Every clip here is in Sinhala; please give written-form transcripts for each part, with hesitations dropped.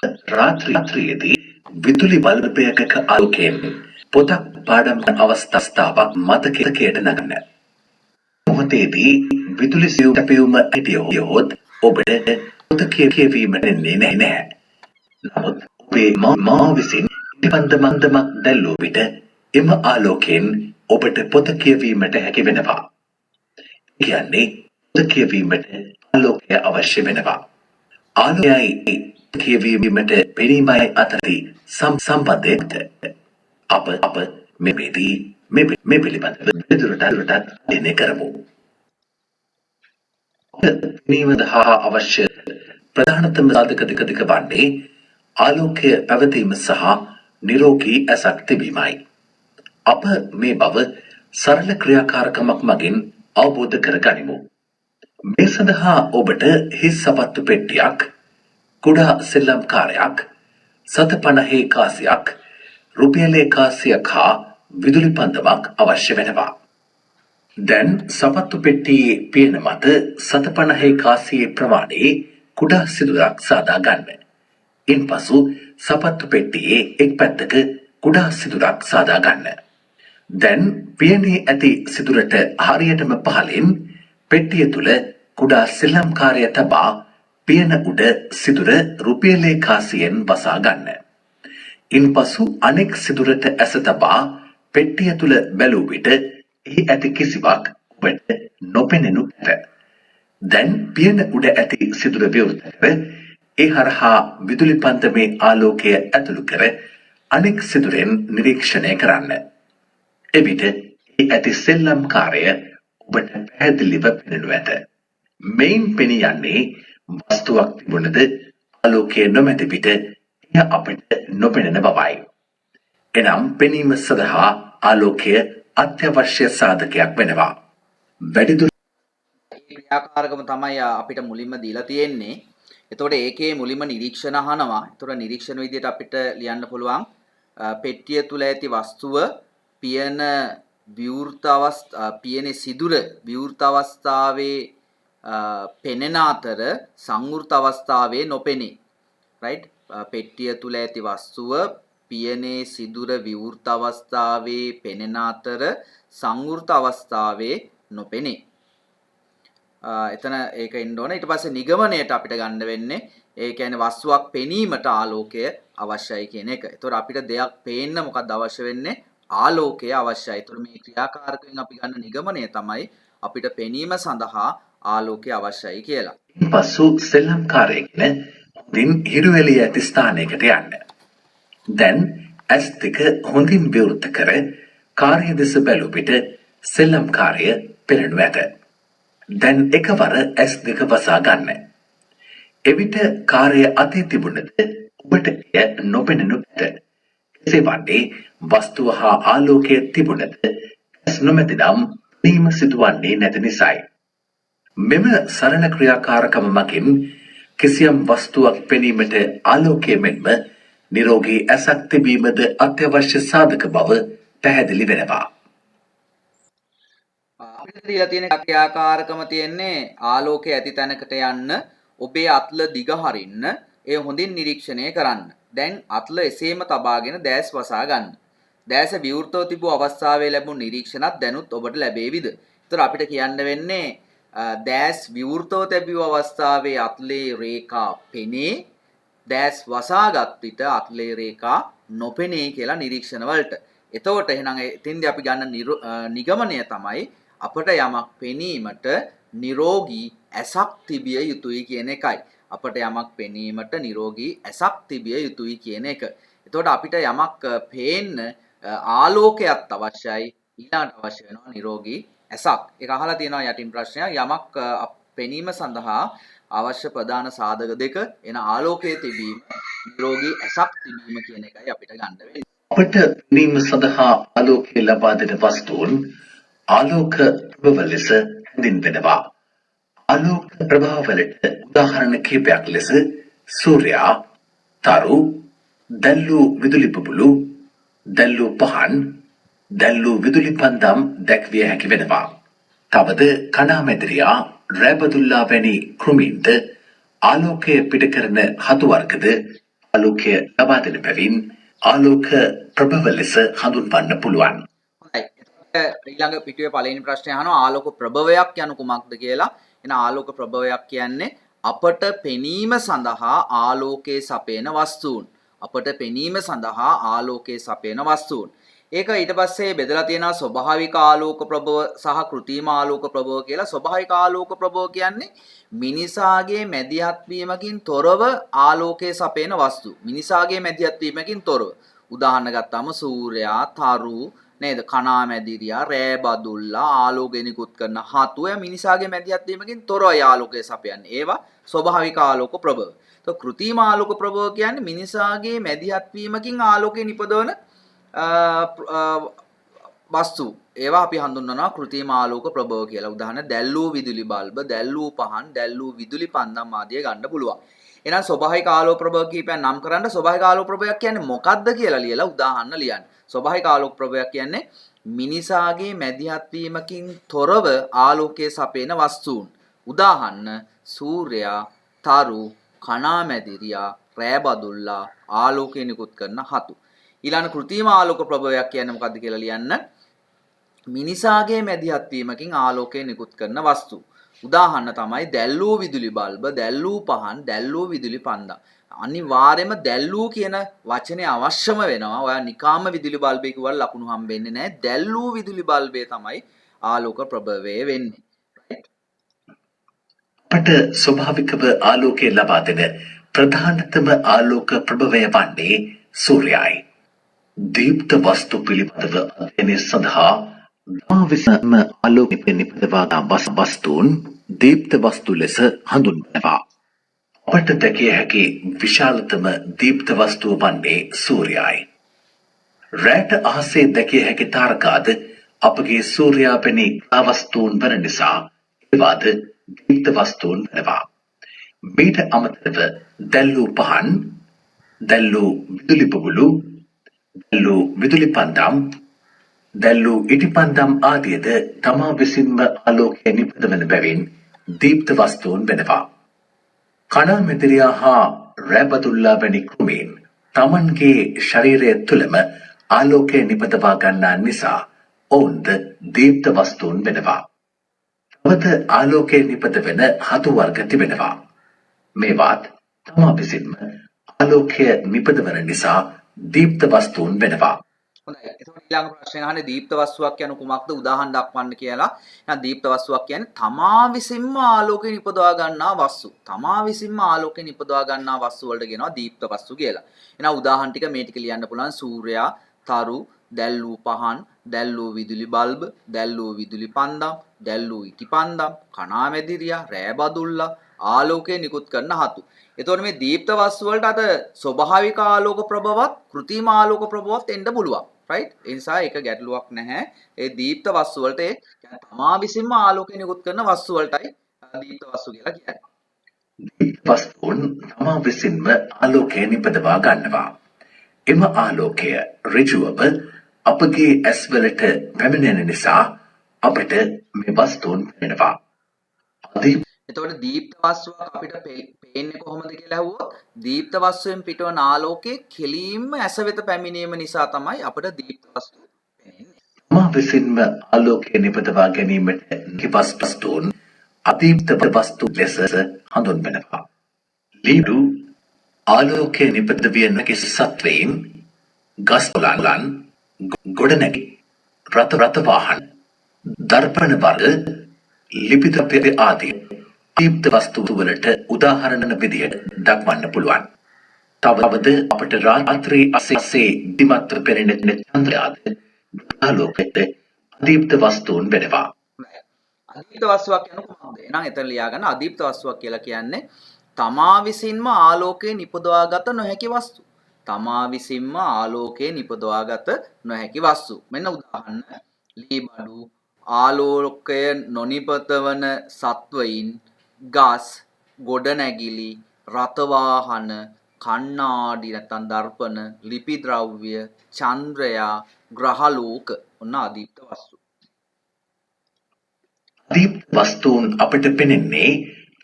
රාත්‍රියේදී විදුලි බල්බයක ආලෝකයෙන් පොතක් පාඩම් අවස්ථාවක් මතකයට නගන්න. මොහොතේදී විදුලි සැපයුම හිටියොත් ඔබට පොත කියවීමට නැහැ. නමුත් ඔබේ මා විසින් නිබන්ධමක් දැල්වූ විට එම ආලෝකයෙන් ඔබට පොත කියවීමට හැකි වෙනවා. කියන්නේ පොත කියවීමට ආලෝකය අවශ්‍ය වෙනවා. ආලෝකයයි කියවීමට පෙනීමයි අතරදී සම්බන්ධය අප මෙහිදී මේ පිළිබඳව විදුරටත් අධ්‍යයනය කරමු. පෙනීම සඳහා අවශ්‍ය ප්‍රධානතම සාධක දෙක වන්නේ ආලෝකය පැවතීම සහ නිරෝගී ඇසක් තිබීමයි. අප මේ බව සරල ක්‍රියාකාරකමක් මගින් අවබෝධ කරගනිමු. මේ සඳහා ඔබට හිස් සපත්තු පෙට්ටියක්, කුඩා සෙල්ලම්කාරයක්, 750 කාසියක්, රුපියල් කාසියක් හා විදුලි පන්දමක් අවශ්‍ය වෙනවා. දැන් සපත්තු පෙට්ටියේ පියන මත 750 කාසියේ ප්‍රමාණයේ කුඩා සිදුරක් සාදා ගන්න. ඉන්පසු සපත්තු පෙට්ටියේ එක් පැත්තක කුඩා සිදුරක් සාදා ගන්න. දැන් පියනේ ඇති සිදුරට හරියටම පහළින් පෙට්ටිය තුල කුඩා සෙල්ලම්කාරය තබා පියන උඩ සිදුර රුපියල් කාසියෙන් වසා ගන්න. ඉන්පසු අනෙක් සිදුරට ඇස තබා පෙට්ටිය තුල බැලූ විට එහි ඇති කිසිවක් ඔබට නොපෙනෙනු ඇත. දැන් පියන උඩ ඇති සිදුර විවෘත කර ඒ හරහා විදුලි පන්දමේ ආලෝකය ඇතුළු කර අනෙක් සිදුරෙන් නිරීක්ෂණය කරන්න. එවිට ඒ ඇති සෙල්ලම්කාරය ඔබට පැහැදිලිව පෙනෙනු ඇත. මෙයින් පෙනී යන්නේ වස්තුවක් තිබුණද ආලෝකය නොමැති විට එය අපට නොපෙනෙන බවයි. එනම් පෙනීම සඳහා ආලෝකය අත්‍යවශ්‍ය සාධකයක් වෙනවා. වැඩිදුර ක්‍රියාකාරකම තමයි අපිට මුලින්ම දීලා තියෙන්නේ. එතකොට ඒකේ මුලින්ම නිරීක්ෂණ අහනවා. එතකොට නිරීක්ෂණ විදියට අපිට ලියන්න පුළුවන් පෙට්ටිය තුල ඇති වස්තුව පියනේ සිදුර විවෘත අවස්ථාවේ පෙනෙන අතර සංවෘත අවස්ථාවේ නොපෙනේ. රයිට්? පෙට්ටිය තුල ඇති වස්තුව පියනේ සිදුර විවෘත අවස්ථාවේ පෙනෙන අතර සංවෘත අවස්ථාවේ නොපෙනේ. එතන ඒක ඉන්න ඕන. ඊට පස්සේ නිගමනයට අපිට ගන්න වෙන්නේ ඒ කියන්නේ වස්තුවක් පෙනීමට ආලෝකය අවශ්‍යයි කියන එක. ඒතකොට අපිට දෙයක් පේන්න මොකක්ද අවශ්‍ය වෙන්නේ? ආලෝකය අවශ්‍යයි. ඒතකොට මේ ක්‍රියාකාරකයෙන් අපි ගන්න නිගමනය තමයි අපිට පෙනීම සඳහා ආලෝකය අවශ්‍යයි කියලා. පසු සෙල්ලම්කාරයෙක්න දින් හිරු එළිය ඇති ස්ථානයකට යන්න. දැන් S2 හොඳින් විවෘත කර කාර්ය දෙස බැලූ විට සෙල්ලම්කාරය පෙනෙනු ඇත. දැන් එකවර S2 වසා ගන්න. එවිට කාර්ය අතේ තිබුණද ඔබට එය නොපෙනෙනු ඇත. එසේ වන්නේ වස්තුව හා ආලෝකය තිබුණද S නොමැති නම් පෙනීම සිදුවන්නේ නැති නිසායි. මෙම සරල ක්‍රියාකාරකම මගින් කිසියම් වස්තුවක් පෙනීමට ආලෝකය මෙන්ම නිරෝගී ඇසක් තිබීමද අත්‍යවශ්‍ය සාධක බව පැහැදිලි වෙනවා. අපිට දීලා තියෙන ක්‍රියාකාරකම තියෙන්නේ ආලෝකය ඇති තැනකට යන්න, ඔබේ අත්ල දිග හරින්න, ඒ හොඳින් නිරීක්ෂණය කරන්න. දැන් අත්ල එසේම තබාගෙන දැස් වසා ගන්න. දැස විවෘතව තිබූ අවස්ථාවේ ලැබුණු නිරීක්ෂණත් දැනුත් ඔබට ලැබේවිද? ඒතර අපිට කියන්න වෙන්නේ දැස් විවෘතව තිබූ අවස්ථාවේ අත්ලේ රේඛා පෙනේ, දැස් වසාගත් විට අත්ලේ රේඛා නොපෙනේ කියලා නිරීක්ෂණ වලට. එතකොට එහෙනම් එතින්දී අපි ගන්න නිගමනය තමයි අපට යමක් පෙනීමට නිරෝගී ඇසක් තිබිය යුතුයි කියන එකයි. අපට යමක් පෙනීමට නිරෝගී ඇසක් තිබිය යුතුයි කියන එක. එතකොට අපිට යමක් පේන්න ආලෝකයක් අවශ්‍යයි. ඊළඟට අවශ්‍ය වෙනවා නිරෝගී ඇසක්. ඒක අහලා තියෙනවා යටින් ප්‍රශ්නයක්. යමක් පෙනීම සඳහා අවශ්‍ය ප්‍රධාන සාධක දෙක එන ආලෝකයේ තිබීම, නිරෝගී ඇසක් තිබීම කියන එකයි අපිට ගන්න වෙන්නේ. අපට පෙනීම සඳහා ආලෝකය ලබා දෙන වස්තුන් ආලෝක ප්‍රභව ලෙස හැඳින්වෙනවා. ආලෝක ප්‍රභාවවලට උදාහරණ කිහිපයක් ලෙස සූර්යා, තරු, දැල්ලු විදුලි බුබුලු, දැල්ලු පහන්, දැල්ලු විදුලි පන්දම් දැක්විය හැකි වෙනවා. තවද කණාමැදිරියා, රැබදුල්ලා වැනි කෘමීන්ද ආලෝකය පිට කරන හතු වර්ගද ආලෝකය ලබා දෙන බැවින් ආලෝක ප්‍රභව ලෙස හඳුන්වන්න පුළුවන්. හොඳයි. එතකොට ඊළඟ පිටුවේ පළවෙනි ප්‍රශ්නය අහනවා ආලෝක ප්‍රභවයක් යනු කුමක්ද කියලා. එන ආලෝක ප්‍රභවයක් කියන්නේ අපට පෙනීම සඳහා ආලෝකයේ සපයන වස්තුන්. අපට පෙනීම සඳහා ආලෝකයේ සපයන වස්තුන්. ඒක ඊට පස්සේ බෙදලා තියෙනවා ස්වභාවික ආලෝක ප්‍රභව සහ කෘත්‍රිම ආලෝක ප්‍රභව කියලා. ස්වභාවික ආලෝක ප්‍රභව කියන්නේ මිනිසාගේ මැදිහත් වීමකින් තොරව ආලෝකයේ සපයන වස්තු. මිනිසාගේ මැදිහත් වීමකින් තොරව. උදාහරණ ගත්තාම සූර්යයා, තරු නේද, කණාමැදිරියා, රෑ බදුල්ලා, ආලෝකය නිකුත් කරන හතු ය මිනිසාගේ මැදිහත් වීමකින් තොරව ආලෝකය සපයන්නේ. ඒවා ස්වභාවික ආලෝක ප්‍රභව. તો કૃત્રિම ආලෝක ප්‍රභව කියන්නේ මිනිසාගේ මැදිහත් වීමකින් ආලෝකය නිපදවන වස්තු. ඒවා අපි හඳුන්වනවා કૃત્રિම ආලෝක ප්‍රභව කියලා. උදාහරණ දැල්වූ විදුලි බල්බ, දැල්වූ පහන්, දැල්වූ විදුලි පන්දම් ආදිය ගන්න පුළුවන්. එහෙනම් ස්වභාවික ආලෝක ප්‍රභව කීපයක් නම් කරන්න. ස්වභාවික ආලෝක ප්‍රභවයක් කියන්නේ මොකක්ද කියලා ලියලා උදාහරණ ලියන්න. ස්වභාවික ආලෝක ප්‍රභවයක් කියන්නේ මිනිසාගේ මැදිහත් වීමකින් තොරව ආලෝකයේ සපයන වස්තුන්. උදාහරණ සූර්යයා, තරු, කණාමැදිරියා, රෑබදුල්ලා, ආලෝකය නිකුත් කරන හතු. ඊළඟ કૃත්‍රිම ආලෝක ප්‍රභවයක් කියන්නේ මොකක්ද කියලා ලියන්න. මිනිසාගේ මැදිහත් වීමකින් ආලෝකය නිකුත් කරන වස්තු. උදාහරණ තමයි දැල්වූ විදුලි බල්බ, දැල්වූ පහන්, දැල්වූ විදුලි පන්දම්. අනිවාර්යයෙන්ම දැල්වූ කියන වචනේ අවශ්‍යම වෙනවා. ඔයා නිකාම විදුලි බල්බය කිව්වල ලකුණු හම්බෙන්නේ නැහැ. දැල්වූ විදුලි බල්බය තමයි ආලෝක ප්‍රභවය වෙන්නේ. අපට ස්වභාවිකව ආලෝකය ලබා දෙන ප්‍රධානතම ආලෝක ප්‍රභවය වන්නේ සූර්යයයි. දීප්ත වස්තු පිළිබඳව අධ්‍යයනය සඳහා තමා විසින්ම ආලෝකය නිපදවා වස්තුන් දීප්ත වස්තු ලෙස හඳුන්වනවා. අපට දැකිය හැකි විශාලතම දීප්ත වස්තුව වන්නේ සූර්යයයි. රැට අහසේ දැකිය හැකි තාරකාද අපගේ සූර්යාපෙනී වස්තුන් වන නිසා ඒවාද දීප්ත වස්තුන් වෙනවා. මීට අමතරව දැල්වූ පහන්, දැල්වූ විදුලි බුබුලු, දැල්වූ විදුලි පන්දම්, දැල්වූ ඉටි පන්දම් ආදියද තමා විසින්ම ආලෝකය නිපදවන බැවින් දීප්ත වස්තුන් වෙනවා. කණාමැදිරියා හා රෑබදුල්ලා වැනි කෘමීන් තමන්ගේ ශරීරය තුළම ආලෝකය නිපදවා ගන්නා නිසා ඔවුන්ද දීප්ත වස්තුන් වෙනවා. තවද ආලෝකය නිපදවෙන හතු වර්ග තිබෙනවා. මේවාත් තමා විසින්ම ආලෝකය නිපදවන නිසා දීප්ත වස්තුන් වෙනවා. හොඳයි. එතකොට ඊළඟ ප්‍රශ්නේ අහන්නේ දීප්ත වස්තුවක් කියන කුමක්ද? උදාහරණ දක්වන්න කියලා. එහෙනම් දීප්ත වස්තුවක් කියන්නේ තමා විසින්ම ආලෝකය නිපදවා ගන්නා වස්තු. තමා විසින්ම ආලෝකය නිපදවා ගන්නා වස්තු වලට කියනවා දීප්ත වස්තු කියලා. එහෙනම් උදාහරණ ටික මේ ටික ලියන්න පුළුවන්. සූර්යයා, තරු, දැල්වූ පහන්, දැල්වූ විදුලි බල්බ, දැල්වූ විදුලි පන්දම්, දැල්වූ ඉටි පන්දම්, කණාමැදිරියා, රෑබදුල්ලා, ආලෝකය නිකුත් කරන හතු. එතකොට මේ දීප්ත වස්තු වලට අද ස්වභාවික ආලෝක ප්‍රභවත්, કૃත්‍රිම ආලෝක ප්‍රභවත් එන්න පුළුවන්. රයිට්? ඒ නිසා ඒක ගැටලුවක් නැහැ. ඒ දීප්ත වස්තු වලට ඒ තමා විසින්ම ආලෝකය නිකුත් කරන වස්තු වලටයි දීප්ත වස්තු කියලා කියන්නේ. දීප්ත වස්තුන් තමා විසින්ම ආලෝකය නිපදවා ගන්නවා. එම ආලෝකය ඍජුවම අපගේ ඇස්වලට පැමිණෙන නිසා අපට මේ වස්තුන් පෙනෙනවා. එතකොට දීප්ත වස්තුවක් අපිට පේන්නේ කොහොමද කියලා අහුවොත් දීප්ත වස්තුවෙන් පිටවන ආලෝකයේ කෙලින්ම ඇස වෙත පැමිණීම නිසා තමයි අපිට දීප්ත වස්තු පේන්නේ. තමා විසින්ම ආලෝකය නිපදවා ගැනීමට වස්තුන් අදීප්ත වස්තු ලෙස හඳුන්වනවා. ලීඩු ආලෝකය නිපදවිය නොහැකි සත්වයින් ගස්කොළන්, ගොඩනැගි, රථ වාහන, දර්පණ වර්ග, ලිපි ද්‍රව්‍ය ආදී දීප්ත වස්තු වලට උදාහරණ විදියට දක්වන්න පුළුවන්. තවද අපට රාත්‍රී අසේ දිමත් පෙනෙන චන්ද්‍රයාද ආලෝකයට අදීප්ත වස්තුන් වෙනවා. අදීප්ත වස්තුවක් කියන කොහොමද? එහෙනම් එතන ලියා ගන්න අදීප්ත වස්තුවක් කියලා කියන්නේ තමා විසින්ම ආලෝකය නිපදවාගත නොහැකි වස්තු. තමා විසින්ම ආලෝකය නිපදවාගත නොහැකි වස්තු. මෙන්න උදාහරණ ලී බඩු, ආලෝකය නොනිපදවන සත්වයින්, ගස්, ගොඩනැගිලි, රථ වාහන, කණ්ණාඩි නැත්නම් දර්පණ, ලිපි ද්‍රව්‍ය, චන්ද්‍රයා, ග්‍රහලෝක ඔන්න අදීප්ත වස්තු. දීප්ත වස්තුන් අපට පෙනෙන්නේ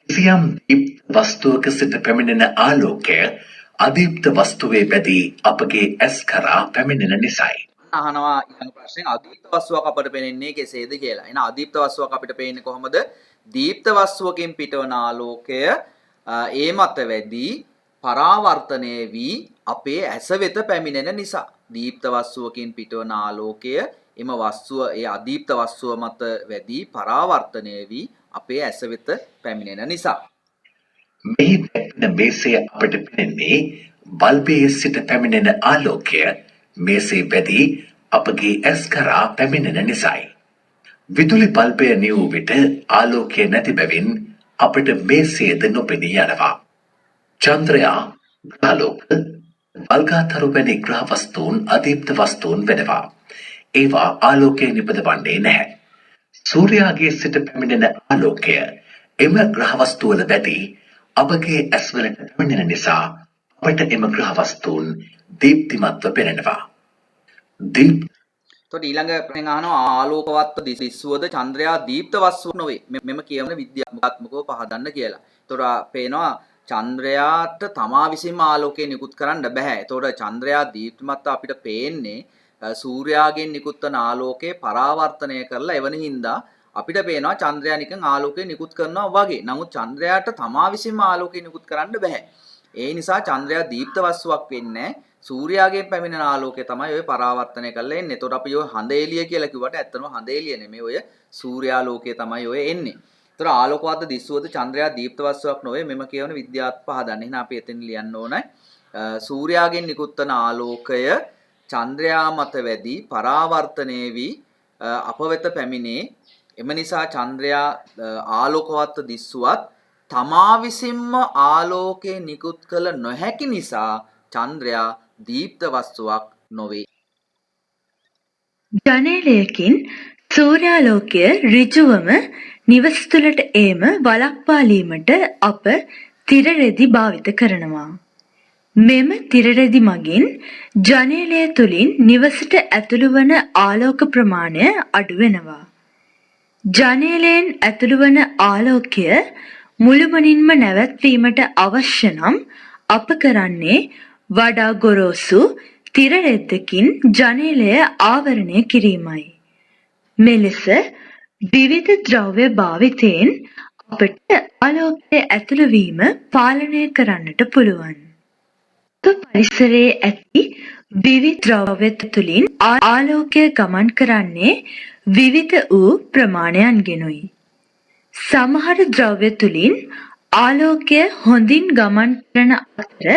කිසියම් දීප්ත වස්තුවක සිට පැමිණෙන ආලෝකය අදීප්ත වස්තුවේ බැදී අපගේ ඇස් කරා පැමිණෙන නිසයි. අහනවා ඊළඟ ප්‍රශ්නේ අදීප්ත වස්තුවක් අපට පේන්නේ කෙසේද කියලා. එහෙනම් අදීප්ත වස්තුවක් අපිට පේන්නේ කොහොමද? දීප්ත වස්තුවකින් පිටවන ආලෝකය ඒ මත වැදී පරාවර්තනය වී අපේ ඇස වෙත පැමිණෙන නිසා. දීප්ත වස්තුවකින් පිටවන ආලෝකය එම වස්තුව ඒ අදීප්ත වස්තුව මත වැදී පරාවර්තනය වී අපේ ඇස වෙත පැමිණෙන නිසා. මෙහි පැමිණෙන මේසය අපට පෙනෙන්නේ බල්බයේ සිට පැමිණෙන ආලෝකය මේසේ බැදී අපගේ ඇස් කරා පැමිණෙන නිසයි. විදුලි බල්බය නිවූ විට ආලෝකය නැති බැවින් අපට මේසයද නොපෙනී යනවා. චන්ද්‍රයා ග්‍රහලෝක වල්ගාතරු වැනි ග්‍රහ වස්තුන් අදීප්ත වස්තුන් වෙනවා. ඒවා ආලෝකය නිපදවන්නේ නැහැ. සූර්යාගේ සිට පැමිණෙන ආලෝකය එම ග්‍රහ වස්තුවල බැදී අපගේ ඇස්වලට පැමිණෙන නිසා අපට එම ග්‍රහ වස්තුන් දීප්තිමත්ව පෙනෙනවා. එතකොට ඊළඟ ප්‍රශ්නේ අහනවා ආලෝකවත් දිස්වද චන්ද්‍රයා දීප්ත වස්තුවක් නොවේ. මෙම කියවන විද්‍යාත්මකව පහදන්න කියලා. එතකොට පේනවා චන්ද්‍රයාට තමා විසින්ම ආලෝකය නිකුත් කරන්න බෑ. එතකොට චන්ද්‍රයා දීප්තිමත් අපිට පේන්නේ සූර්යාගෙන් නිකුත් වන ආලෝකය පරාවර්තනය කරලා එවන හින්දා අපිට පේනවා චන්ද්‍රයා නිකන් ආලෝකය නිකුත් කරනවා වගේ. නමුත් චන්ද්‍රයාට තමා විසින්ම ආලෝකය නිකුත් කරන්න බෑ. ඒ නිසා චන්ද්‍රයා දීප්ත වස්තුවක් වෙන්නේ සූර්යාගෙන් පැමිණෙන ආලෝකය තමයි ඔය පරාවර්තනය කරලා එන්නේ. එතකොට අපි ඔය හඳ එළිය කියලා කිව්වට ඇත්තම හඳ එළිය නෙමෙයි ඔය සූර්යාලෝකය තමයි ඔය එන්නේ. එතකොට ආලෝකවත් දිස්වද චන්ද්‍රයා දීප්ත වස්තුවක් නොවේ. මෙම කියවන විද්‍යාත්මක පහදන්න. එහෙනම් අපි එතන ලියන්න ඕනේ. සූර්යාගෙන් නිකුත් වන ආලෝකය චන්ද්‍රයා මත වැදී පරාවර්තනය වී අප වෙත පැමිණේ. එම නිසා චන්ද්‍රයා ආලෝකවත් දිස්ුවත් තමා විසින්ම ආලෝකය නිකුත් කළ නොහැකි නිසා චන්ද්‍රයා දීප්ත වස්තුවක් නොවේ. ජනේලයකින් සූර්යාලෝකය ඍජුවම නිවස තුළට ඒම වළක්වාලීමට අප තිරරෙදි භාවිත කරනවා. මෙම තිරරෙදි මගින් ජනේලය තුළින් නිවසට ඇතුළු වන ආලෝක ප්‍රමාණය අඩු වෙනවා. ජනේලයෙන් ඇතුළු වන ආලෝකය මුළුමනින්ම නැවැත්වීමට අවශ්‍ය නම් අප කරන්නේ වඩා ගොරෝසු තිරරෙද්දකින් ජනේලය ආවරණය කිරීමයි. මෙලෙස විවිධ ද්‍රව්‍ය භාවිතයෙන් අපට ආලෝකය ඇතුළු වීම පාලනය කරන්නට පුළුවන්. පරිසරයේ ඇති විවිධ ද්‍රව්‍ය තුළින් ආලෝකය ගමන් කරන්නේ විවිධ වූ ප්‍රමාණයන්ගෙනුයි. සමහර ද්‍රව්‍ය තුළින් ආලෝකය හොඳින් ගමන් කරන අතර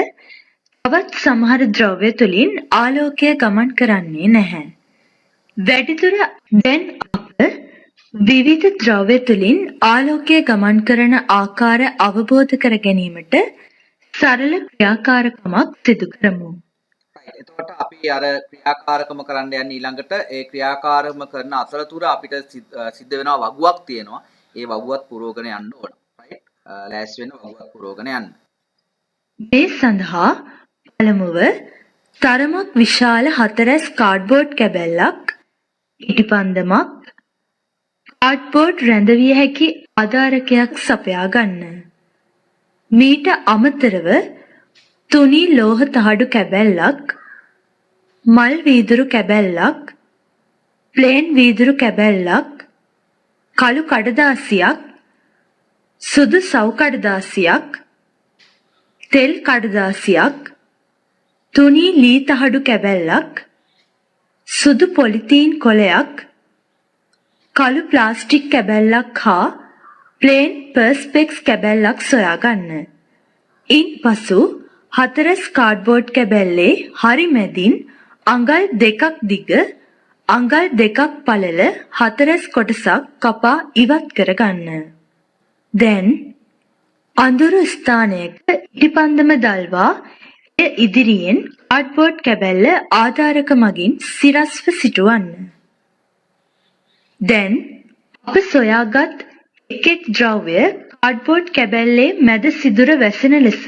තවත් සමහර ද්‍රව්‍ය තුළින් ආලෝකය ගමන් කරන්නේ නැහැ. වැඩිදුර දැන් අප විවිධ ද්‍රව්‍ය තුළින් ආලෝකය ගමන් කරන ආකාර අවබෝධ කර ගැනීමට සරල ක්‍රියාකාරකමක් සිදු කරමු. එතකොට අපි අර ක්‍රියාකාරකම කරන්න යන්නේ ඊළඟට ඒ ක්‍රියාකාරකම කරන අතරතුර අපිට සිද්ධ වෙනවා වගුවක් තියෙනවා. ඒ වගුවත් පුරවගෙන යන්න ඕන. රයිට්? ලෑස්ති වෙන්න වගුවක් පුරවගෙන යන්න. මේ සඳහා පළමුව තරමක් විශාල 4S කාඩ්බෝඩ් කැබැල්ලක්, ඉටිපන්දමක්, කාඩ්බෝඩ් රැඳවිය හැකි ආධාරකයක් සපයා ගන්න. මීට අමතරව තුනී ලෝහ තහඩු කැබැල්ලක්, මල් වීදුරු කැබැල්ලක්, ප්ලේන් වීදුරු කැබැල්ලක්, කළු කඩදාසියක්, සුදු සව් කඩදාසියක්, තෙල් කඩදාසියක්, තුනී ලී තහඩු කැබැල්ලක්, සුදු පොලිතීන් කොලයක්, කළු ප්ලාස්ටික් කැබැල්ලක් හා ප්ලේන් පර්ස්පෙක්ස් කැබැල්ලක් සොයාගන්න. ඉන්පසු 4S කාඩ්බෝඩ් කැබැල්ලේ හරි මැදින් අඟල් 2ක් දිග, අඟල් 2ක් පළල 4S කොටසක් කපා ඉවත් කරගන්න. දැන් අඳුරු ස්ථානයක ඉටිපන්දම දල්වා එය ඉදිරියෙන් කාඩ්බෝඩ් කැබැල්ල ආධාරක මගින් සිරස්ව සිටුවන්න. දැන් අප සොයාගත් එක් ද්‍රව්‍ය කාඩ්බෝඩ් කැබැල්ලේ මැද සිදුර වැසෙන ලෙස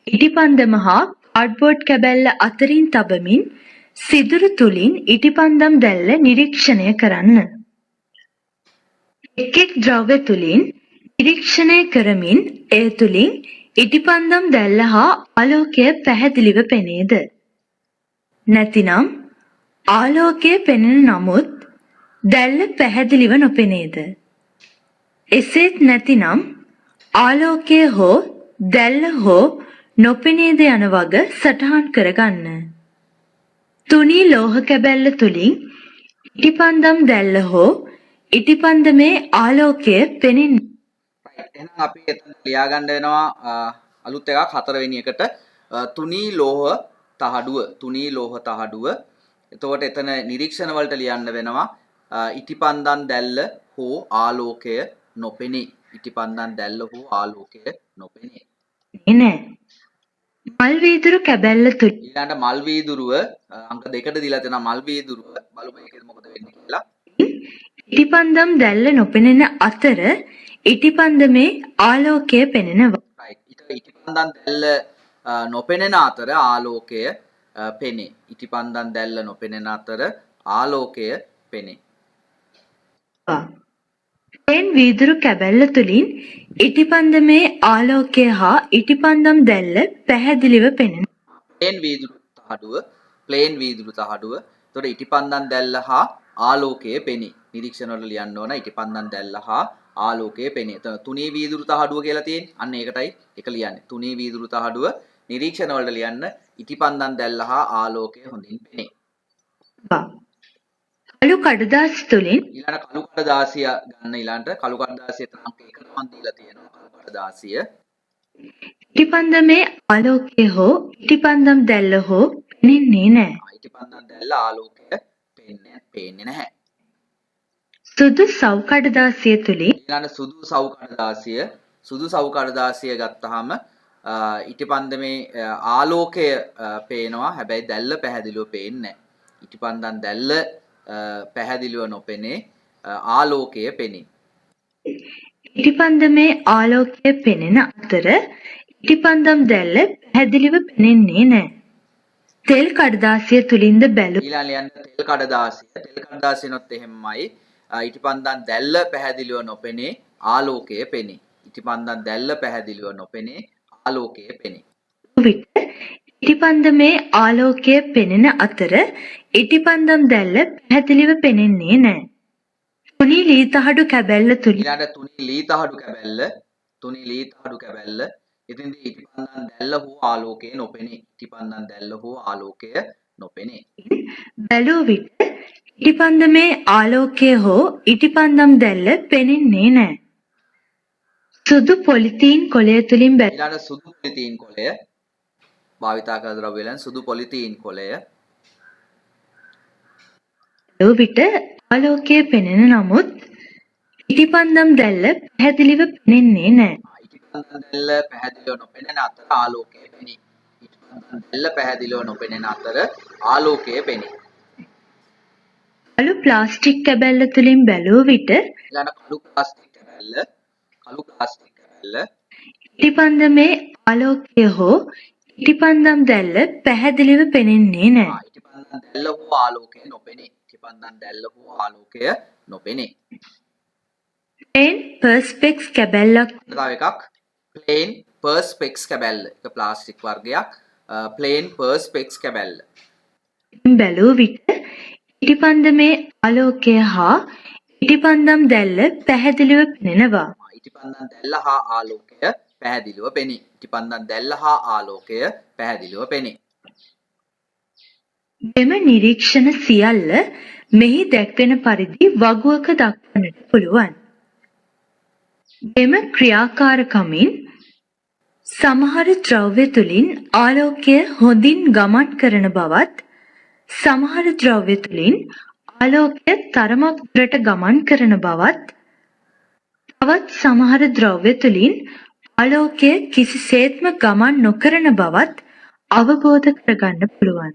ඉටිපන්දම හා කාඩ්බෝඩ් කැබැල්ල අතරින් තබමින් සිදුරු තුලින් ඉටිපන්දම් දැල්ල නිරීක්ෂණය කරන්න. එක් ද්‍රව්‍ය තුලින් නිරීක්ෂණය කරමින් එය තුලින් ඉටිපන්දම් දැල්ල හා ආලෝකය පැහැදිලිව පෙනේද? නැතිනම් ආලෝකය පෙනෙන නමුත් දැල්ල පැහැදිලිව නොපෙනේද? එසේත් නැතිනම් ආලෝකය හෝ දැල්ල හෝ නොපෙනේද යන වග සටහන් කරගන්න. තුනී ලෝහ කැබැල්ල තුලින් ඉටිපන්දම් දැල්ල හෝ ඉටිපන්දමේ ආලෝකය පෙනෙන්නේ. එහෙනම් අපි එතන ලියා ගන්න වෙනවා අලුත් එකක් හතරවෙනි එකට තුනී ලෝහ තහඩුව. එතකොට එතන නිරීක්ෂණ වලට ලියන්න වෙනවා ඉටිපන්දම් දැල්ල හෝ ආලෝකය නොපෙනේ. ඉටිපන්දම් දැල්ල හෝ ආලෝකය නොපෙනේ. නෑ. මල් වීදුරු කැබැල්ල තුලින් ඊළඟට මල් වීදුරුව අංක 2ට දීලා තියෙනවා මල් වීදුරුව බලමු ඒකෙද මොකද වෙන්නේ කියලා. ඉටිපන්දම් දැල්ල නොපෙනෙන අතර ඉටිපන්දමේ ආලෝකය පෙනෙනවා. right. ඉටිපන්දම් දැල්ල නොපෙනෙන අතර ආලෝකය පෙනේ. ඉටිපන්දම් දැල්ල නොපෙනෙන අතර ආලෝකය පෙනේ. ප්ලේන් වීදුරු කැබැල්ල තුලින් ඉටිපන්දමේ ආලෝකය හා ඉටිපන්දම් දැල්ල පැහැදිලිව පෙනෙනවා. ප්ලේන් වීදුරු තහඩුව. එතකොට ඉටිපන්දම් දැල්ල හා ආලෝකය පෙනේ. නිරීක්ෂණ වල ලියන්න ඕන ඉටිපන්දම් දැල්ල හා ආලෝකය පෙනේ. එතන තුනී වීදුරු තහඩුව කියලා තියෙන්නේ. අන්න ඒකටයි එක ලියන්නේ. තුනී වීදුරු තහඩුව නිරීක්ෂණ වලට ලියන්න ඉටිපන්දම් දැල්ල හා ආලෝකය හොඳින් පෙනේ. කළු කඩදාසි තුලින් ඊළඟ කළු කඩදාසිය ගන්න ඊළඟට කළු කඩදාසිය අංක 1ට මන් දීලා තියෙනවා කළු කඩදාසිය. ඉටිපන්දමේ ආලෝකය හෝ ඉටිපන්දම් දැල්ල හෝ පෙනෙන්නේ නැහැ. ඉටිපන්දම් දැල්ල ආලෝකය පේන්නේ නැහැ. සුදු සව් කඩදාසිය තුලින් ඊළඟ සුදු සව් කඩදාසිය ගත්තාම ඉටිපන්දමේ ආලෝකය පේනවා. හැබැයි දැල්ල පැහැදිලිව පේන්නේ නැහැ. ඉටිපන්දම් දැල්ල පැහැදිලිව නොපෙනේ ආලෝකය පෙනේ. ඉටිපන්දමේ ආලෝකය පෙනෙන අතර ඉටිපන්දම් දැල්ල පැහැදිලිව පෙනෙන්නේ නැහැ. තෙල් කඩදාසිය තුලින්ද බැලු ඊළඟ ලියන්න තෙල් කඩදාසියනොත් එහෙමයි ඉටිපන්දම් දැල්ල පැහැදිලිව නොපෙනේ ආලෝකය පෙනේ. ඉටිපන්දම් දැල්ල පැහැදිලිව නොපෙනේ ආලෝකය පෙනේ. විට ඉටිපන්දමේ ආලෝකය පෙනෙන අතර ඉටිපන්දම් දැල්ල පැහැදිලිව පෙනෙන්නේ නැහැ. තුනී ලී තහඩු කැබැල්ල තුලින් ඊළඟ තුනී ලී තහඩු කැබැල්ල ඉතින්දී ඉටිපන්දම් දැල්ල හෝ ආලෝකය නොපෙනේ. ඉටිපන්දම් දැල්ල හෝ ආලෝකය නොපෙනේ. බැලූ විට ඉටිපන්දමේ ආලෝකය හෝ ඉටිපන්දම් දැල්ල පෙනෙන්නේ නැහැ. සුදු පොලිතීන් කොළය තුලින් ඊළඟ සුදු පොලිතීන් කොළය භාවිතා කළ ද්‍රව්‍ය වලින් සුදු පොලිතීන් කොළය බැලූ විට ආලෝකය පෙනෙන නමුත් ඉටිපන්දම් දැල්ල පැහැදිලිව පෙනෙන්නේ නැහැ. ඉටිපන්දම් දැල්ල පැහැදිලිව නොපෙනෙන අතර ආලෝකය පෙනේ. ඉටිපන්දම් දැල්ල පැහැදිලිව නොපෙනෙන අතර ආලෝකය පෙනේ. කළු ප්ලාස්ටික් කැබැල්ල තුලින් බැලූ විට ඊළඟ කළු ප්ලාස්ටික් කැබැල්ල ඉටිපන්දමේ ආලෝකය හෝ ඉටිපන්දම් දැල්ල පැහැදිලිව පෙනෙන්නේ නැහැ. ඉටිපන්දම් දැල්ල හෝ ආලෝකය නොපෙනේ. ඉටිපන්දම් දැල්ල හෝ ආලෝකය නොපෙනේ. ප්ලේන් පර්ස්පෙක්ස් කැබැල්ලක් තව එකක් ප්ලේන් පර්ස්පෙක්ස් කැබැල්ල. එක ප්ලාස්ටික් වර්ගයක් ප්ලේන් පර්ස්පෙක්ස් කැබැල්ල. බැලූ විට ඉටිපන්දමේ ආලෝකය හා ඉටිපන්දම් දැල්ල පැහැදිලිව පෙනෙනවා. ඉටිපන්දම් දැල්ල හා ආලෝකය පැහැදිලිව පෙනේ. ඉටිපන්දම් දැල්ල හා ආලෝකය පැහැදිලිව පෙනේ. මෙම නිරීක්ෂණ සියල්ල මෙහි දැක්වෙන පරිදි වගුවක දක්වන්නට පුළුවන්. මෙම ක්‍රියාකාරකමින් සමහර ද්‍රව්‍ය තුලින් ආලෝකය හොඳින් ගමන් කරන බවත් සමහර ද්‍රව්‍ය තුලින් ආලෝකය තරමක් දුරට ගමන් කරන බවත් තවත් සමහර ද්‍රව්‍ය තුලින් ආලෝකය කිසිසේත්ම ගමන් නොකරන බවත් අවබෝධ කරගන්න පුළුවන්.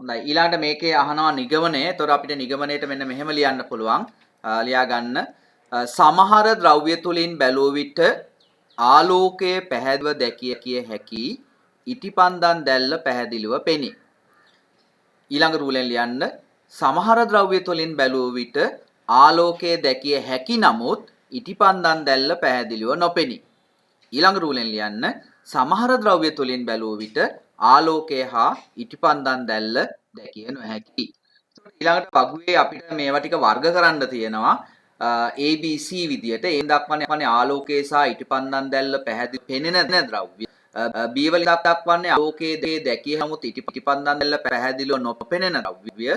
හොඳයි ඊළඟට මේකේ අහනවා නිගමනය. එතකොට අපිට නිගමනයේට මෙන්න මෙහෙම ලියන්න පුළුවන්. ලියා ගන්න. සමහර ද්‍රව්‍ය තුලින් බැලුව විට ආලෝකය පැහැදිලිව දැකිය හැකි ඉටිපන්දම් දැල්ල පැහැදිලිව පෙනේ. ඊළඟ රූලෙන් ලියන්න. සමහර ද්‍රව්‍ය තුලින් බැලුව විට ආලෝකය දැකිය හැකි නමුත් ඉටිපන්දම් දැල්ල පැහැදිලිව නොපෙනේ. ඊළඟ රූලෙන් ලියන්න සමහර ද්‍රව්‍ය තුලින් බැලුව විට ආලෝකය හා ඉටිපන්දම් දැල්ල දැකිය නොහැකි. ඊළඟට වගුවේ අපිට මේවා ටික වර්ග කරන්න තියෙනවා ABC විදියට. ඒ දක්වන්නේ ආලෝකය සහ ඉටිපන්දම් දැල්ල පැහැදිලි පෙනෙන ද්‍රව්‍ය. B වලින් දක්වන්නේ ආලෝකයේ දැකිය නමුත් ඉටිපන්දම් දැල්ල පැහැදිලිව නොපෙනෙන ද්‍රව්‍ය.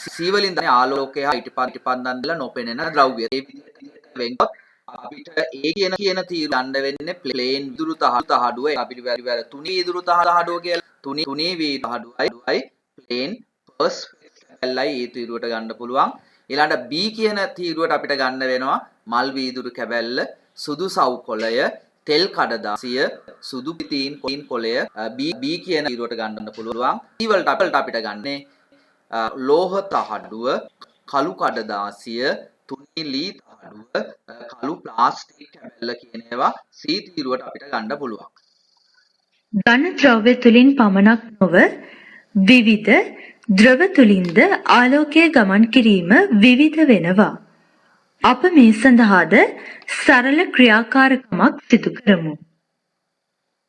C වලින් දක්වන්නේ ආලෝකය හා ඉටිපන්දම් දැල්ල නොපෙනෙන ද්‍රව්‍ය. ඒ විදිහට වෙනකොට අපිට A කියන තීරු ගන්න වෙන්නේ ප්ලේන් විදුරු තහඩුව. අපිට වැර තුනී විදුරු තහඩුව කියලා තුනී විදුරු තහඩුවයි ප්ලේන් පර්ස්පෙක්ට්‍රල්ලයි ඒ තීරුවට ගන්න පුළුවන්. ඊළඟට B කියන තීරුවට අපිට ගන්න වෙනවා මල් වීදුරු කැබැල්ල, සුදු සවුකොළය, තෙල් කඩදාසිය, සුදු පිතීන් කොළය B කියන තීරුවට ගන්න පුළුවන්. C වලට අපිට ගන්නේ ලෝහ තහඩුව, කළු කඩදාසිය, තුනී ලී තහඩුව, කළු ප්ලාස්ටික් කැබැල්ල කියන ඒවා C තීරුවට අපිට ගන්න පුළුවන්. ඝන ද්‍රව්‍ය තුලින් පමණක් නොව විවිධ ද්‍රව තුලින්ද ආලෝකය ගමන් කිරීම විවිධ වෙනවා. අප මේ සඳහාද සරල ක්‍රියාකාරකමක් සිදු කරමු.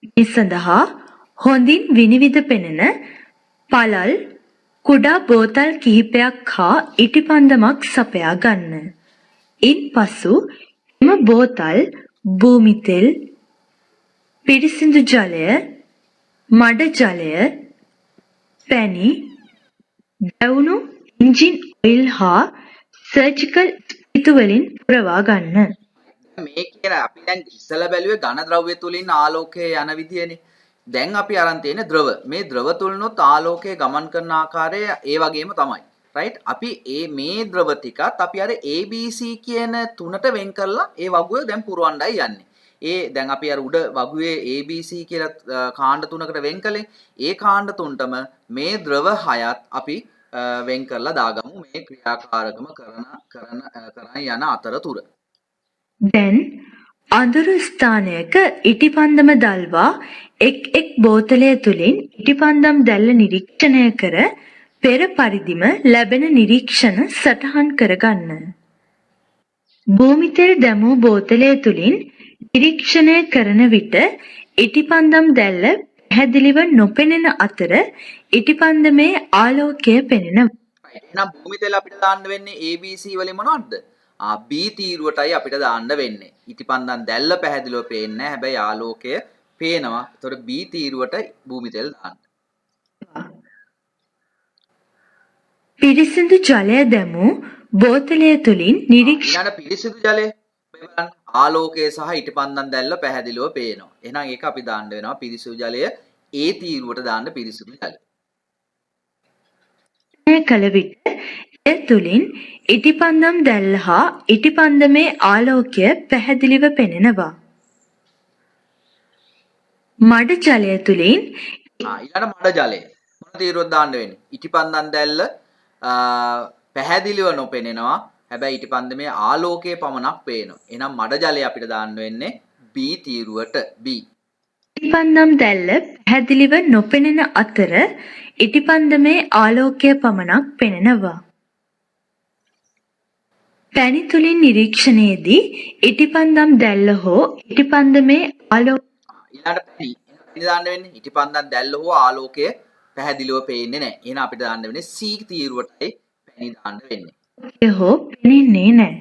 මේ සඳහා හොඳින් විනිවිද පෙනෙන පළල් කුඩා බෝතල් කිහිපයක් හා ඉටිපන්දමක් සපයා ගන්න. ඉන්පසු එම බෝතල් භූමි තෙල්, පිරිසිදු ජලය, මඩ ජලය, පැණි, දැවුණු එන්ජින් ඔයිල් හා සර්ජිකල් ස්පිතු වලින් පුරවා ගන්න. මේ කියන අපි දැන් ඉස්සලා බැලුවේ ඝන ද්‍රව්‍ය තුලින් ආලෝකය යන විදියනේ. දැන් අපි අරන් තියෙන ද්‍රව. මේ ද්‍රව තුලිනුත් ආලෝකය ගමන් කරන ආකාරය ඒ වගේම තමයි. රයිට්? අපි මේ ද්‍රව ටිකත් අපි අර ABC කියන තුනට වෙන් කරලා ඒ වගුව දැන් පුරවන්නයි යන්නේ. දැන් අපි අර උඩ වගුවේ ABC කියලා කාණ්ඩ තුනකට වෙන් කළේ. ඒ කාණ්ඩ තුනටම මේ ද්‍රව හයත් අපි වෙන් කරලා දාගමු මේ ක්‍රියාකාරකම කරන යන අතරතුර. දැන් අඳුරු ස්ථානයක ඉටිපන්දම දල්වා එක් බෝතලය තුලින් ඉටිපන්දම් දැල්ල නිරීක්ෂණය කර පෙර පරිදිම ලැබෙන නිරීක්ෂණ සටහන් කරගන්න. භූමි තෙල් දැමූ බෝතලය තුලින් නිරීක්ෂණය කරන විට ඉටිපන්දම් දැල්ල පැහැදිලිව නොපෙනෙන අතර ඉටිපන්දමේ ආලෝකය පෙනෙනවා. එහෙනම් භූමි තෙල් අපිට දාන්න වෙන්නේ ABC වලින් මොනවද? B තීරුවටයි අපිට දාන්න වෙන්නේ. ඉටිපන්දම් දැල්ල පැහැදිලිව පේන්නේ නැහැ. හැබැයි ආලෝකය පේනවා. ඒතකොට B තීරුවට භූමි තෙල් දාන්න. පිරිසිදු ජලය දැමූ බෝතලය තුලින් ඊළඟ පිරිසිදු ජලය බලන්න ආලෝකය සහ ඉටිපන්දම් දැල්ල පැහැදිලිව පේනවා. එහෙනම් ඒක අපි දාන්න වෙනවා පිරිසිදු ජලය A තීරුවට දාන්න පිරිසිදු ජලය. කල විට එය තුලින් ඉටිපන්දම් දැල්ල හා ඉටිපන්දමේ ආලෝකය පැහැදිලිව පෙනෙනවා. මඩ ජලය තුලින් ඊළඟ මඩ ජලය මොන තීරුවක් දාන්න වෙන්නේ? ඉටිපන්දම් දැල්ල පැහැදිලිව නොපෙනෙනවා. හැබැයි ඉටිපන්දමේ ආලෝකය පමණක් පේනවා. එහෙනම් මඩ ජලය අපිට දාන්න වෙන්නේ B තීරුවට B. ඉටිපන්දම් දැල්ල පැහැදිලිව නොපෙනෙන අතර ඉටිපන්දමේ ආලෝකය පමණක් පෙනෙනවා. පැණි තුලින් නිරීක්ෂණයේදී ඉටිපන්දම් දැල්ල හෝ ඉටිපන්දමේ ආලෝකය ඊළඟට පැණි දාන්න වෙන්නේ ඉටිපන්දම් දැල්ල හෝ ආලෝකය පැහැදිලිව පේන්නේ නැහැ. එහෙනම් අපිට දාන්න වෙන්නේ C තීරුවටයි පැණි දාන්න වෙන්නේ. හෝ පෙනෙන්නේ නැහැ.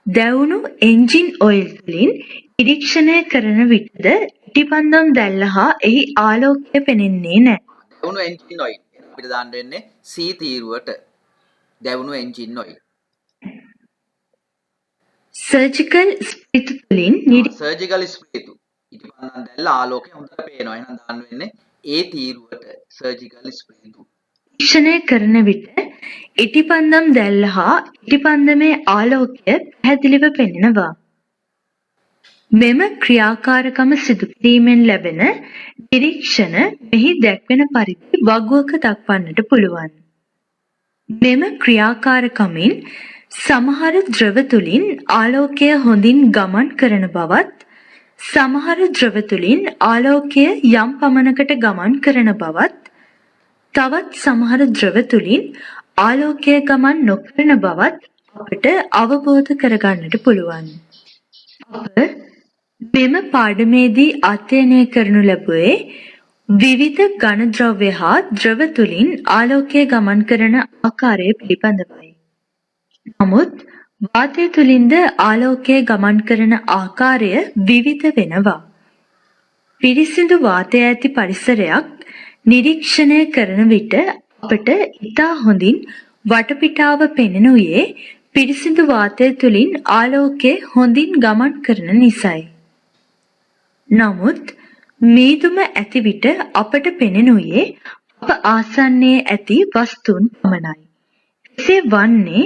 දැවුණු එන්ජින් ඔයිල් තුලින් නිරීක්ෂණය කරන විටද ඉටිපන්දම් දැල්ල හා එහි ආලෝකය පෙනෙන්නේ නැහැ. දැවුණු එන්ජින් ඔයිල් අපිට දාන්න වෙන්නේ C තීරුවට. දැවුණු එන්ජින් ඔයිල්. සර්ජිකල් ස්පිරිතු තුලින් සර්ජිකල් ස්පිරිතු ඉටිපන්දම් දැල්ල ආලෝකය හොඳට පේනවා. එහෙනම් දාන්න වෙන්නේ A තීරුවට සර්ජිකල් ස්පිරිතු. නිරීක්ෂණය කරන විට ඉටිපන්දම් දැල්ල හා ඉටිපන්දමේ ආලෝකය පැහැදිලිව පෙනෙනවා. මෙම ක්‍රියාකාරකම සිදු කිරීමෙන් ලැබෙන නිරීක්ෂණ මෙහි දැක්වෙන පරිදි වගුවක දක්වන්නට පුළුවන්. මෙම ක්‍රියාකාරකමින් සමහර ද්‍රව තුලින් ආලෝකය හොඳින් ගමන් කරන බවත්, සමහර ද්‍රව තුලින් ආලෝකය යම් පමණකට ගමන් කරන බවත්, තවත් සමහර ද්‍රව තුලින් ආලෝකය ගමන් නොකරන බවත් අපට අවබෝධ කරගන්නට පුළුවන්. අප මෙම පාඩමේදී අධ්‍යයනය කරනු ලැබුවේ විවිධ ඝන ද්‍රව්‍ය හා ද්‍රව තුළින් ආලෝකය ගමන් කරන ආකාරය පිළිබඳවයි. නමුත් වාතය තුළින්ද ආලෝකය ගමන් කරන ආකාරය විවිධ වෙනවා. පිරිසිදු වාතය ඇති පරිසරයක් නිරීක්ෂණය කරන විට අපට ඉතා හොඳින් වටපිටාව පෙනෙනුයේ පිරිසිදු වාතය තුළින් ආලෝකය හොඳින් ගමන් කරන නිසයි. නමුත් මීදුම ඇති විට අපට පෙනෙනුයේ අප ආසන්නයේ ඇති වස්තුන් පමණයි. එසේ වන්නේ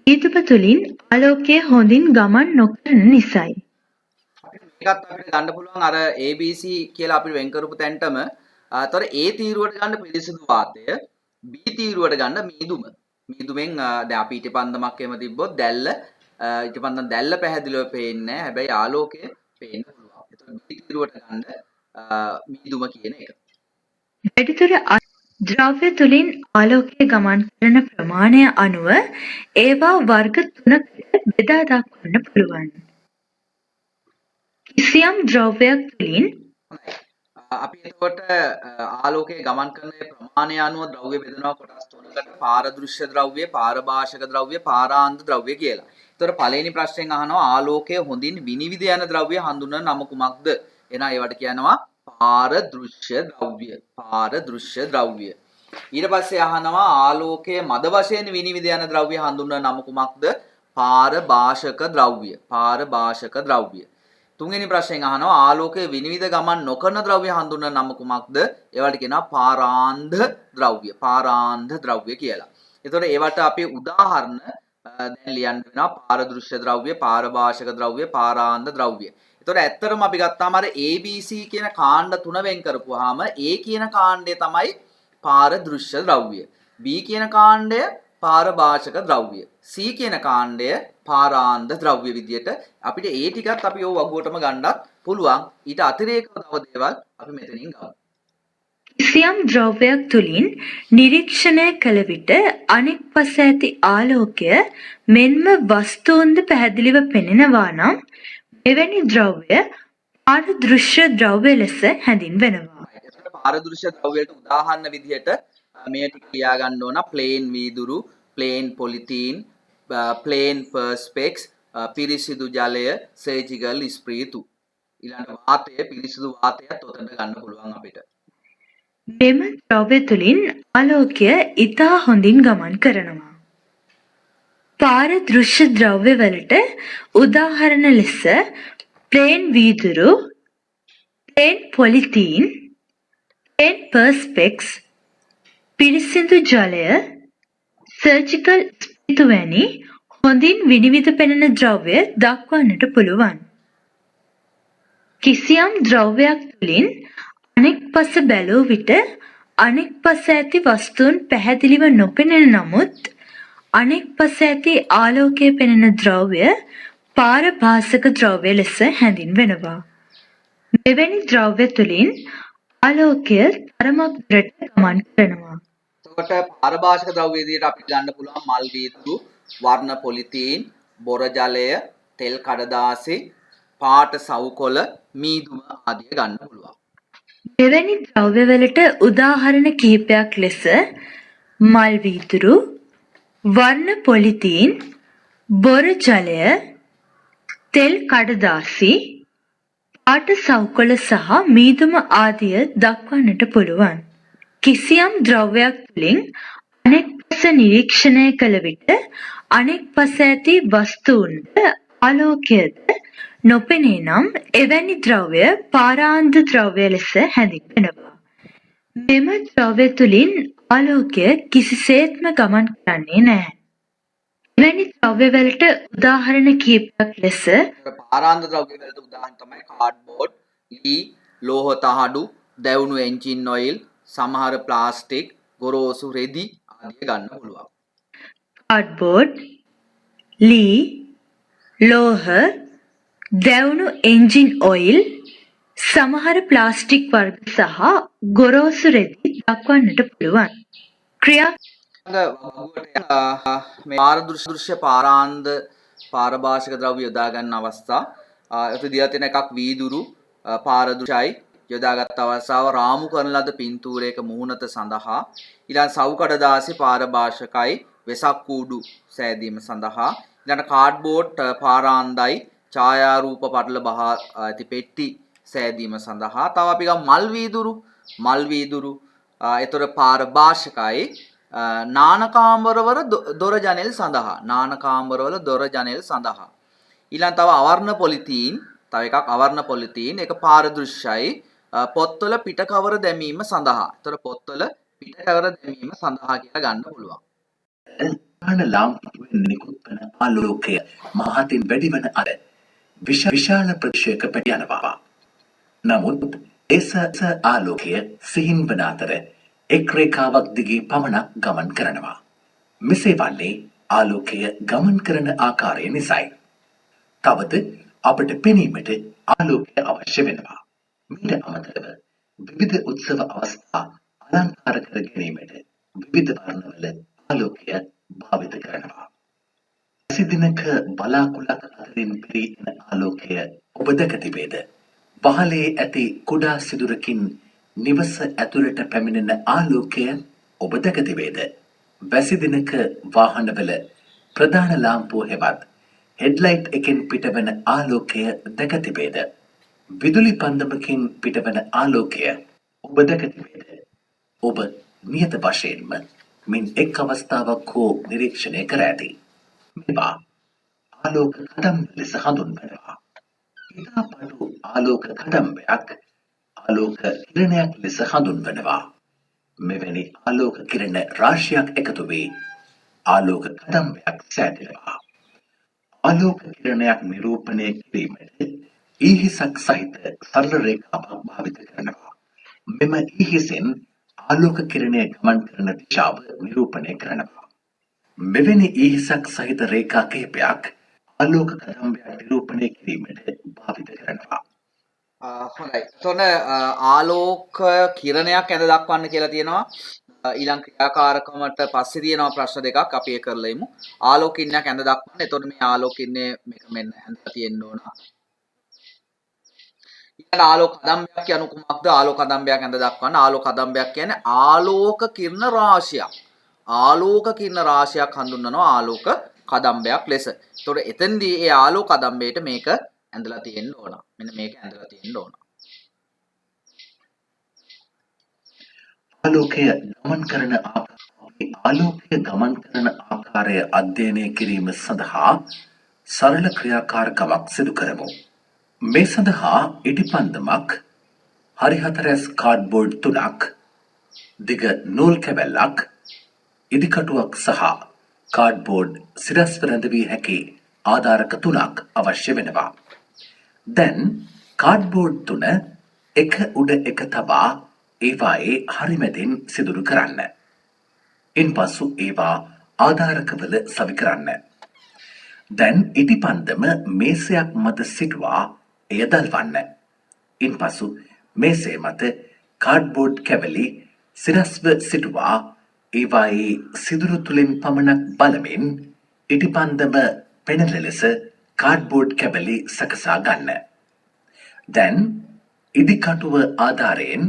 මීදුම තුළින් ආලෝකය හොඳින් ගමන් නොකරන නිසයි. මේකත් අපිට ගන්න පුළුවන් අර ABC කියලා අපි වෙන් කරපු තැනටම අතර A තීරුවට ගන්න පිරිසිදු වාතය B තීරුවට ගන්න මීදුම. මීදුමෙන් දැන් අපි ඊටපන්දමක් එහෙම තිබ්බොත් දැල්ල ඊටපන්දම දැල්ල පැහැදිලිව පේන්නේ නැහැ. හැබැයි ආලෝකය පේන්න පුළුවන්. ඒතකොට B තීරුවට ගන්න මීදුම කියන එක. වැඩිදුර ද්‍රව්‍ය තුළින් ආලෝකය ගමන් කරන ප්‍රමාණය අනුව ඒවා වර්ග 3කට බෙදා දක්වන්න පුළුවන්. කිසියම් ද්‍රව්‍යයක් තුළින් අපි එතකොට ආලෝකය ගමන් කරන ප්‍රමාණය අනුව ද්‍රව්‍ය බෙදනවා කොටස් තුනකට පාරදෘශ්‍ය ද්‍රව්‍ය, පාරභාෂක ද්‍රව්‍ය, පාරාන්ත ද්‍රව්‍ය කියලා. එතකොට පළවෙනි ප්‍රශ්නෙන් අහනවා ආලෝකය හොඳින් විනිවිද යන ද්‍රව්‍ය හඳුන්වන නම කුමක්ද? එහෙනම් ඒවට කියනවා පාරදෘශ්‍ය ද්‍රව්‍ය. පාරදෘශ්‍ය ද්‍රව්‍ය. ඊට පස්සේ අහනවා ආලෝකය මද වශයෙන් විනිවිද යන ද්‍රව්‍ය හඳුන්වන නම කුමක්ද? පාරභාෂක ද්‍රව්‍ය. පාරභාෂක ද්‍රව්‍ය. තුන්වෙනි ප්‍රශ්නයෙන් අහනවා ආලෝකය විනිවිද ගමන් නොකරන ද්‍රව්‍ය හඳුන්වන නම කුමක්ද? ඒවට කියනවා පාරාන්ධ ද්‍රව්‍ය. පාරාන්ධ ද්‍රව්‍ය කියලා. එතකොට ඒවට අපි උදාහරණ දැන් ලියන්න වෙනවා පාරදෘශ්‍ය ද්‍රව්‍ය, පාරභාෂක ද්‍රව්‍ය, පාරාන්ධ ද්‍රව්‍ය. එතකොට ඇත්තටම අපි ගත්තාම අර ABC කියන කාණ්ඩ තුන වෙන් කරපුවාම A කියන කාණ්ඩය තමයි පාරදෘශ්‍ය ද්‍රව්‍ය. B කියන කාණ්ඩය පාරභාෂක ද්‍රව්‍ය. C කියන කාණ්ඩය පාරාන්ධ ද්‍රව්‍ය විදියට අපිට ඒ ටිකත් අපි ඔය වගුවටම ගන්නත් පුළුවන්. ඊට අතිරේකව තව දේවල් අපි මෙතනින් ගමු. කිසියම් ද්‍රව්‍යයක් තුළින් නිරීක්ෂණය කළ විට අනෙක් පස ඇති ආලෝකය මෙන්ම වස්තුන්ද පැහැදිලිව පෙනෙනවා නම් එවැනි ද්‍රව්‍ය පාරදෘශ්‍ය ද්‍රව්‍ය ලෙස හැඳින්වෙනවා. එතකොට පාරදෘශ්‍ය ද්‍රව්‍යයට උදාහරණ විදියට මේ ටික ලියා ගන්න ඕන ප්ලේන් වීදුරු, ප්ලේන් පොලිතීන්, ප්ලේන් පර්ස්පෙක්ස්, පිරිසිදු ජලය, සර්ජිකල් ස්ප්‍රීතු. ඊළඟ වාතය, පිරිසිදු වාතයත් උතන්ට ගන්න පුළුවන් අපිට. මෙම ද්‍රව්‍ය තුළින් ආලෝකය ඉතා හොඳින් ගමන් කරනවා. පාරදෘශ්‍ය ද්‍රව්‍ය වලට උදාහරණ ලෙස ප්ලේන් වීදුරු, ප්ලේන් පොලිතීන්, ප්ලේන් පර්ස්පෙක්ස්, පිරිසිදු ජලය, සර්ජිකල් ස්ප්‍රීතු වැනි හොඳින් විනිවිද පෙනෙන ද්‍රව්‍ය දක්වන්නට පුළුවන්. කිසියම් ද්‍රව්‍යයක් තුළින් අනෙක් පස බැලූ විට අනෙක් පස ඇති වස්තුන් පැහැදිලිව නොපෙනෙන නමුත් අනෙක් පස ඇති ආලෝකය පෙනෙන ද්‍රව්‍ය පාරභාසක ද්‍රව්‍ය ලෙස හැඳින්වෙනවා. මෙවැනි ද්‍රව්‍ය තුළින් ආලෝකය තරමක් දුරට ගමන් කරනවා. එතකොට පාරභාෂක ද්‍රව්‍ය විදියට අපිට ගන්න පුළුවන් මල් වීදුරු, වර්ණ පොලිතීන්, බොර ජලය, තෙල් කඩදාසි, පාට සවුකොළ, මීදුම ආදිය ගන්න පුළුවන්. මෙවැනි ද්‍රව්‍යවලට උදාහරණ කිහිපයක් ලෙස මල් වීදුරු, වර්ණ පොලිතීන්, බොර ජලය, තෙල් කඩදාසි, පාට සවුකොළ සහ මීදුම ආදිය දක්වන්නට පුළුවන්. කිසියම් ද්‍රව්‍යයක් තුළින් අනෙක් පස නිරීක්ෂණය කළ විට අනෙක් පස ඇති වස්තුන්ට ආලෝකයද නොපෙනේ නම් එවැනි ද්‍රව්‍ය පාරාන්ධ ද්‍රව්‍ය ලෙස හැඳින්වෙනවා. මෙම ද්‍රව්‍ය තුළින් ආලෝකය කිසිසේත්ම ගමන් කරන්නේ නැහැ. එවැනි ද්‍රව්‍යවලට උදාහරණ කිහිපයක් ලෙස පාරාන්ධ ද්‍රව්‍ය වලට උදාහරණ තමයි කාඩ්බෝඩ්, ලී, ලෝහ තහඩු, දැවුණු එන්ජින් ඔයිල්, සමහර ප්ලාස්ටික්, ගොරෝසු රෙදි ආදිය ගන්න පුළුවන්. කාඩ්බෝඩ්, ලී, ලෝහ, දැවුණු එන්ජින් ඔයිල්, සමහර ප්ලාස්ටික් වර්ග සහ ගොරෝසු රෙදි දක්වන්නට පුළුවන්. මේ පාරදෘශ්‍ය පාරාන්ධ පාරභාෂක ද්‍රව්‍ය යොදා ගන්න අවස්ථා ඒත් දිලා තියෙන එකක් වීදුරු පාරදුෂයි යොදාගත් අවස්ථාව රාමු කරන ලද පින්තූරයක මුහුණත සඳහා ඊළඟ සව් කඩදාසි පාරභාෂකයි වෙසක් කූඩු සෑදීම සඳහා ඊළඟ කාඩ්බෝඩ් පාරාන්දයි ඡායාරූප පටල බහ ඇති පෙට්ටි සෑදීම සඳහා තව අපි ගමු මල් වීදුරු ඒතර පාරභාෂකයි නානකාම්බරවල දොර ජනෙල් සඳහා ඊළඟ තව අවර්ණ පොලිතීන් ඒක පාරදෘශ්‍යයි පොත්වල පිට කවර දැමීම සඳහා. ඒතර පොත්වල පිට කවර දැමීම සඳහා කියලා ගන්න පුළුවන්. ප්‍රධාන ලාම්පුවෙන් නිකුත් වන ආලෝකය මහතින් වැඩිවන අද විශාල ප්‍රදේශයක පැටි යනවා. නමුත් එස ආලෝකය සිහින් වන අතර එක් රේඛාවක් දිගේ පමණක් ගමන් කරනවා. මෙසේ වන්නේ ආලෝකය ගමන් කරන ආකාරය නිසායි. තවද අපට පෙනීමට ආලෝකය අවශ්‍ය වෙනවා. මීට අමතරව විවිධ උත්සව අවස්ථා අලංකාර කර ගැනීමට විවිධ වර්ණවල ආලෝකය භාවිත කරනවා. සිදිනක බලාකුළක් අතරින් පිරී එන ආලෝකය ඔබ දැක තිබේද? පහළේ ඇති කුඩා සිදුරකින් නිවස ඇතුළට පැමිණෙන ආලෝකය ඔබ දැක තිබේද? වැසි දිනක වාහනවල ප්‍රධාන ලාම්පුව හෙවත් හෙඩ්ලයිට් එකෙන් පිටවන ආලෝකය දැක තිබේද? විදුලි පන්දමකින් පිටවන ආලෝකය ඔබ දැක තිබේද? ඔබ නියත වශයෙන්ම මින් එක් අවස්ථාවක් හෝ නිරීක්ෂණය කර ඇති. මේවා ආලෝක කදම්බ ලෙස හඳුන්වනවා. ඉතා පටු ආලෝක කදම්බයක් ආලෝක කිරණයක් ලෙස හඳුන්වනවා. මෙවැනි ආලෝක කිරණ රාශියක් එකතු වී ආලෝක කදම්බයක් සෑදෙනවා. ආලෝක කිරණයක් නිරූපණය කිරීමට ඊහිසක් සහිත සරල රේඛාවක් භාවිත කරනවා. මෙම ඊහිසෙන් ආලෝක කිරණය ගමන් කරන දිශාව නිරූපණය කරනවා. මෙවැනි ඊහිසක් සහිත රේඛා කිහිපයක් ආලෝක කදම්බයක් නිරූපණය කිරීමට භාවිත කරනවා. හොඳයි. එතකොට ආලෝක කිරණයක් ඇඳ දක්වන්න කියලා තියෙනවා. ඊළඟ ක්‍රියාකාරකමට පස්සේ තියෙනවා ප්‍රශ්න දෙකක් අපි ඒ කරලා ඉමු. ආලෝක කිරණයක් ඇඳ දක්වන්න. එතකොට මේ ආලෝක කිරණය මේක මෙන්න ඇඳලා තියෙන්න ඕන. ඊළඟ ආලෝක කදම්බයක් කියන කුමක්ද? ආලෝක කදම්බයක් ඇඳ දක්වන්න. ආලෝක කදම්බයක් කියන්නේ ආලෝක කිරණ රාශියක්. ආලෝක කිරණ රාශියක් හඳුන්වනවා ආලෝක කදම්බයක් ලෙස. එතකොට එතෙන්දී ඒ ආලෝක කදම්බයට මේක ඇඳලා තියෙන්න ඕන. මෙන්න මේක ඇඳලා තියෙන්න ඕන. ආලෝකය ගමන් කරන ආකාරය අධ්‍යයනය කිරීම සඳහා සරල ක්‍රියාකාරකමක් සිදු කරමු. මේ සඳහා ඉටිපන්දමක් හරිහතරැස් කාඩ්බෝඩ් 3ක් දිග නූල් කැබැල්ලක් ඉදිකටුවක් සහ කාඩ්බෝඩ් සිරස්ව රැඳවිය හැකි ආධාරක 3ක් අවශ්‍ය වෙනවා. දැන් කාඩ්බෝඩ් 3 එක උඩ එක තබා ඒවායේ හරිමැදින් සිදුරු කරන්න. ඉන්පසු ඒවා ආධාරකවල සවි කරන්න. දැන් ඉටිපන්දම මේසයක් මත සිටුවා එය දල්වන්න. ඉන්පසු මේසේ මත කාඩ්බෝඩ් කැවලි සිරස්ව සිටුවා ඒවායේ සිදුරු තුලින් පමණක් බලමින් ඉටිපන්දම පෙනෙන ලෙස කාඩ්බෝඩ් කැබලි සකසා ගන්න. දැන් ඉදිකටුව ආධාරයෙන්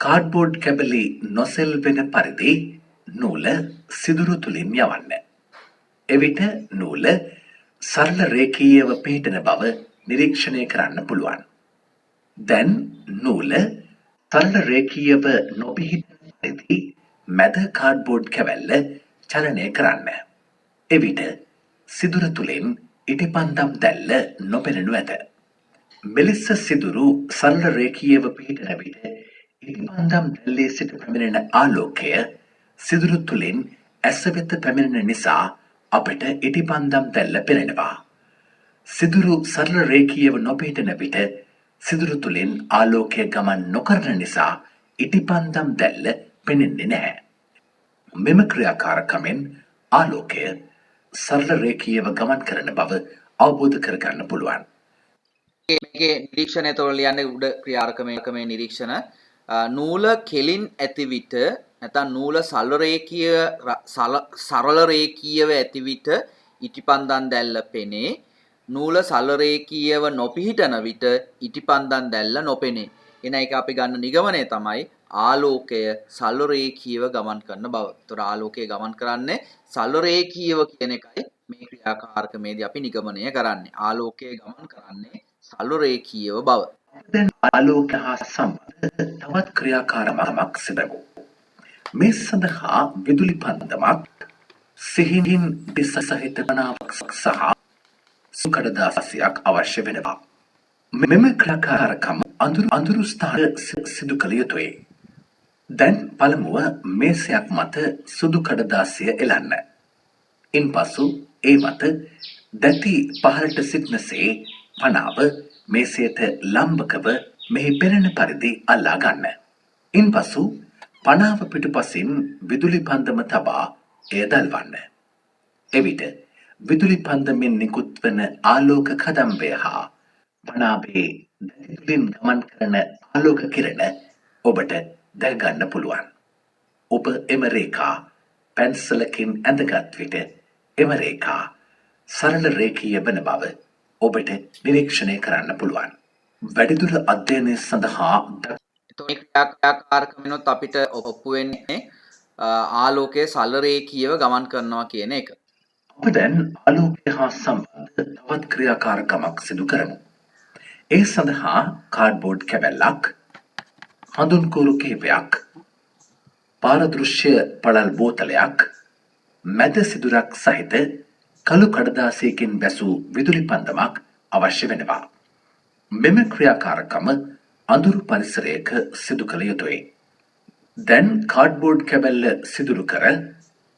කාඩ්බෝඩ් කැබලි නොසෙල්වෙන පරිදි නූල සිදුරු තුලින් යවන්න. එවිට නූල සරල රේඛීයව පිහිටන බව නිරීක්ෂණය කරන්න පුළුවන්. දැන් නූල සරල රේඛීයව නොපිහිටන පරිදි මැද කාඩ්බෝඩ් කැවැල්ල චලනය කරන්න. එවිට සිදුර තුලින් ඉටිපන්දම් දැල්ල නොපෙනෙනු ඇත. මෙලෙස සිදුරු සරල රේඛීයව පිහිටන විට ඉටිපන්දම් දැල්ලේ සිට පැමිණෙන ආලෝකය සිදුරු තුලින් ඇස වෙත පැමිණෙන නිසා අපට ඉටිපන්දම් දැල්ල පෙනෙනවා. සිදුරු සරල රේඛීයව නොපිහිටන විට සිදුරු තුලින් ආලෝකය ගමන් නොකරන නිසා ඉටිපන්දම් දැල්ල පෙනෙන්නේ නැහැ. මෙම ක්‍රියාකාරකමෙන් ආලෝකය සරල රේඛීයව ගමන් කරන බව අවබෝධ කරගන්න පුළුවන්. මේකේ නිරීක්ෂණය තොරල ලියන්නේ උඩ ක්‍රියාකාරකමේ නිරීක්ෂණ නූල කෙලින් ඇති විට නැත්නම් නූල සරල රේඛීයව ඇති විට ඉටිපන්දම් දැල්ල පෙනේ. නූල සලරේඛීයව නොපිහිටන විට ඉටිපන්දම් දැල්ල නොපෙනේ. එන එක අපි ගන්න නිගමනය තමයි ආලෝකය සලරේඛීයව ගමන් කරන බව. ඒතර ආලෝකය ගමන් කරන්නේ සලරේඛීයව කියන එකයි මේ ක්‍රියාකාරකමේදී අපි නිගමනය කරන්නේ. ආලෝකය ගමන් කරන්නේ සලරේඛීයව බව. දැන් ආලෝකය හා සම්බන්ධ තවත් ක්‍රියාකාරකමක් සිදු මේ සඳහා විදුලි පන්දමක් සිහින් දිස සහිත කණාවක් සහ සුකඩදාසියක් අවශ්‍ය වෙනවා. මෙම ක්‍රියාකාරකම අඳුරු ස්ථාන සිදු කළ යුතුයි. දැන් පළමුව මේසයක් මත සුදු කඩදාසිය එලන්න. ඉන්පසු ඒ මත දැති පහළට සිටිනසේ පනාව මේසයට ලම්බකව මෙහි පෙනෙන පරිදි අල්ලා ගන්න. ඉන්පසු පනාව පිටුපසින් විදුලි පන්දම තබා එය දල්වන්න. එවිට විදුලි පන්දමෙන් නිකුත් වන ආලෝක කදම්බය හා පනාවේ දැති තුළින් ගමන් කරන ආලෝක කිරණ ඔබට දැක ගන්න පුළුවන්. ඔබ එම රේඛා පැන්සලකින් ඇඳගත් විට එම රේඛා සරල රේඛීය වන බව ඔබට නිරීක්ෂණය කරන්න පුළුවන්. වැඩිදුර අධ්‍යයනය සඳහා එතකොට ක්‍රියාකාරකමිනුත් අපිට ඔප්පු වෙන්නේ ආලෝකයේ සලරේඛීයව ගමන් කරනවා කියන එක. අප දැන් ආලෝකය හා සම්බන්ධ තවත් ක්‍රියාකාරකමක් සිදු කරමු. ඒ සඳහා කාඩ්බෝඩ් කැබැල්ලක්, හඳුන්කූරු කිහිපයක්, පාරදෘශ්‍ය පළල් බෝතලයක්, මැද සිදුරක් සහිත කළු කඩදාසියකින් බැසූ විදුලි පන්දමක් අවශ්‍ය වෙනවා. මෙම ක්‍රියාකාරකම අඳුරු පරිසරයක සිදු කළ යුතුයි. දැන් කාඩ්බෝඩ් කැබැල්ල සිදුරු කර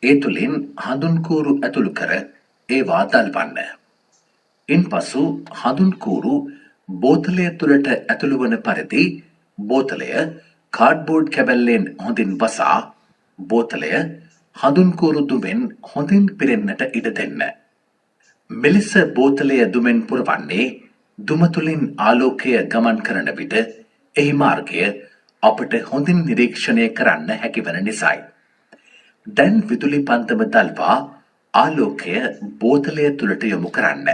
ඒ තුළින් හඳුන්කූරු ඇතුළු කර ඒවා දල්වන්න. ඉන්පසු හඳුන්කූරු බෝතලය තුළට ඇතුළු වන පරිදි බෝතලය කාඩ්බෝඩ් කැබැල්ලෙන් හොඳින් වසා බෝතලය හඳුන්කූරු දුමෙන් හොඳින් පිරෙන්නට ඉඩ දෙන්න. මෙලෙස බෝතලය දුමෙන් පුරවන්නේ දුම තුළින් ආලෝකය ගමන් කරන විට එහි මාර්ගය අපට හොඳින් නිරීක්ෂණය කරන්න හැකිවන නිසායි. දැන් විදුලි පන්දම දල්වා ආලෝකය බෝතලය තුළට යොමු කරන්න.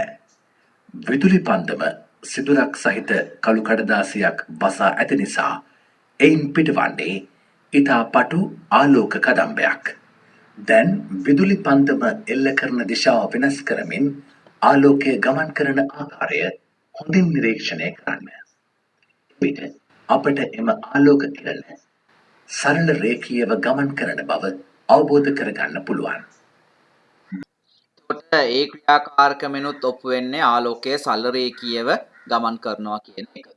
විදුලි පන්දම සිදුරක් සහිත කළු කඩදාසියක් වසා ඇති නිසා එයින් පිටවන්නේ ඉතා පටු ආලෝක කදම්බයක්. දැන් විදුලි පන්දම එල්ල කරන දිශාව වෙනස් කරමින් ආලෝකය ගමන් කරන ආකාරය හොඳින් නිරීක්ෂණය කරන්න. විට අපට එම ආලෝක කිරණ සරල රේඛීයව ගමන් කරන බව අවබෝධ කරගන්න පුළුවන්. එතකොට ඒ ක්‍රියාකාරකමිනුත් ඔප්පු වෙන්නේ ආලෝකයේ සලරේඛීයව ගමන් කරනවා කියන එක.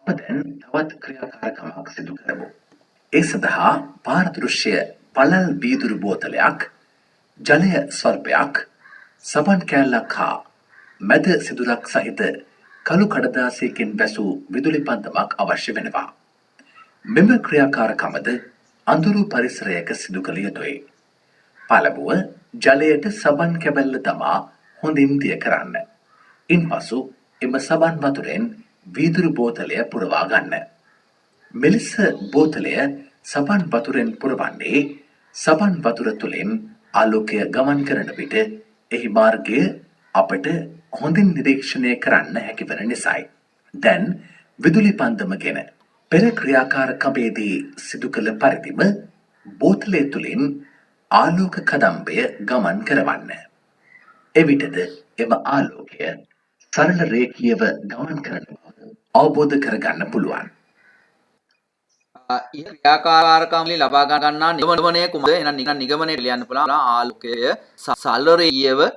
අප දැන් තවත් ක්‍රියාකාරකමක් සිදු කරමු. ඒ සඳහා පාරදෘශ්‍ය පළල් බීදුරු බෝතලයක්, ජලය ස්වල්පයක්, සබන් කෑල්ලක් හා මැද සිදුරක් සහිත කළු කඩදාසියකින් බැසූ විදුලි පන්දමක් අවශ්‍ය වෙනවා. මෙම ක්‍රියාකාරකමද අඳුරු පරිසරයක සිදු කළ යුතුයි. පළමුව ජලයට සබන් කැබැල්ල තමා හොඳින් දිය කරන්න. ඉන්පසු එම සබන් වතුරෙන් වීදුරු බෝතලය පුරවා ගන්න. මෙලෙස බෝතලය සබන් වතුරෙන් පුරවන්නේ සබන් වතුර තුළින් ආලෝකය ගමන් කරන විට එහි මාර්ගය අපට හොඳින් නිරීක්ෂණය කරන්න හැකිවන නිසායි. දැන් විදුලි පන්දම ගැන පෙර ක්‍රියාකාරකමේදී සිදු කළ පරිදිම බෝතලය තුළින් ආලෝක කදම්බය ගමන් කරවන්න. එවිටද එම ආලෝකය සරල රේඛීයව ගමන් කරන බව අවබෝධ කරගන්න පුළුවන්. ක්‍රියාකාරකම් වලින් ලබා ගන්නා නිගමනය කුමද? එහෙනම් නිකන් නිගමනයට ලියන්න පුළුවන් ආලෝකය සලරේඛීයව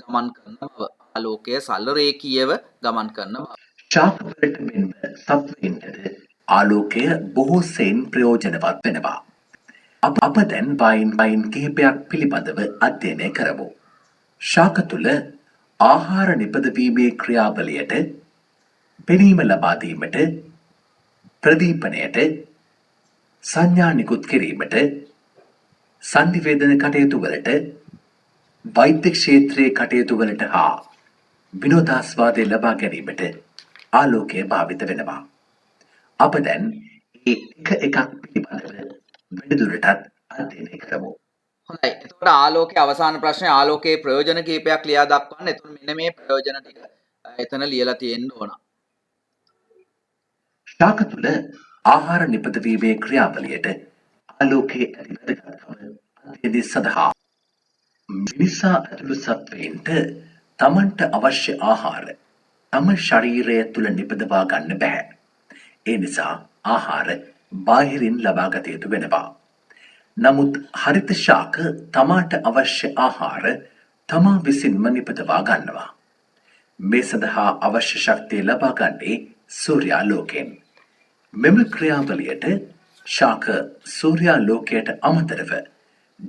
ගමන් කරන බව. ආලෝකය සලරේඛීයව ගමන් කරන බව. ශාකවලට මෙන්ම සත්වයින්ටද ආලෝකය බොහෝ සෙයින් ප්‍රයෝජනවත් වෙනවා. අප දැන් වයින් කිහිපයක් පිළිබඳව අධ්‍යයනය කරමු. ශාක තුළ ආහාර නිපදවීමේ ක්‍රියාවලියට, පෙනීම ලබා දීමට, ප්‍රදීපනයට, සංඥා නිකුත් කිරීමට, සංනිවේදන කටයුතු වලට, වෛද්‍ය ක්ෂේත්‍රයේ කටයුතු වලට හා විනෝදාස්වාදය ලබා ගැනීමට ආලෝකය භාවිත වෙනවා. අප දැන් ඒ එකක් පිළිබඳව වැඩිදුරටත් අධ්‍යයනය කරමු. හොඳයි. එතකොට ආලෝකයේ අවසාන ප්‍රශ්නේ ආලෝකයේ ප්‍රයෝජන කීපයක් ලියා දක්වන්න. එතකොට මෙන්න මේ ප්‍රයෝජන ටික එතන ලියලා තියෙන්න ඕන. ශාක තුළ ආහාර නිපදවීමේ ක්‍රියාවලියට ආලෝකයේ ඇති වැදගත්කම අධ්‍යයනය සඳහා මිනිසා ඇතුළු සත්වයින්ට තමන්ට අවශ්‍ය ආහාර තම ශරීරය තුළ නිපදවා ගන්න බැහැ. ඒ නිසා ආහාර බාහිරින් ලබා ගත යුතු වෙනවා. නමුත් හරිත ශාක තමාට අවශ්‍ය ආහාර තමා විසින්ම නිපදවා ගන්නවා. මේ සඳහා අවශ්‍ය ශක්තිය ලබා ගන්නේ සූර්යාලෝකයෙන්. මෙම ක්‍රියාවලියට ශාක සූර්යාලෝකයට අමතරව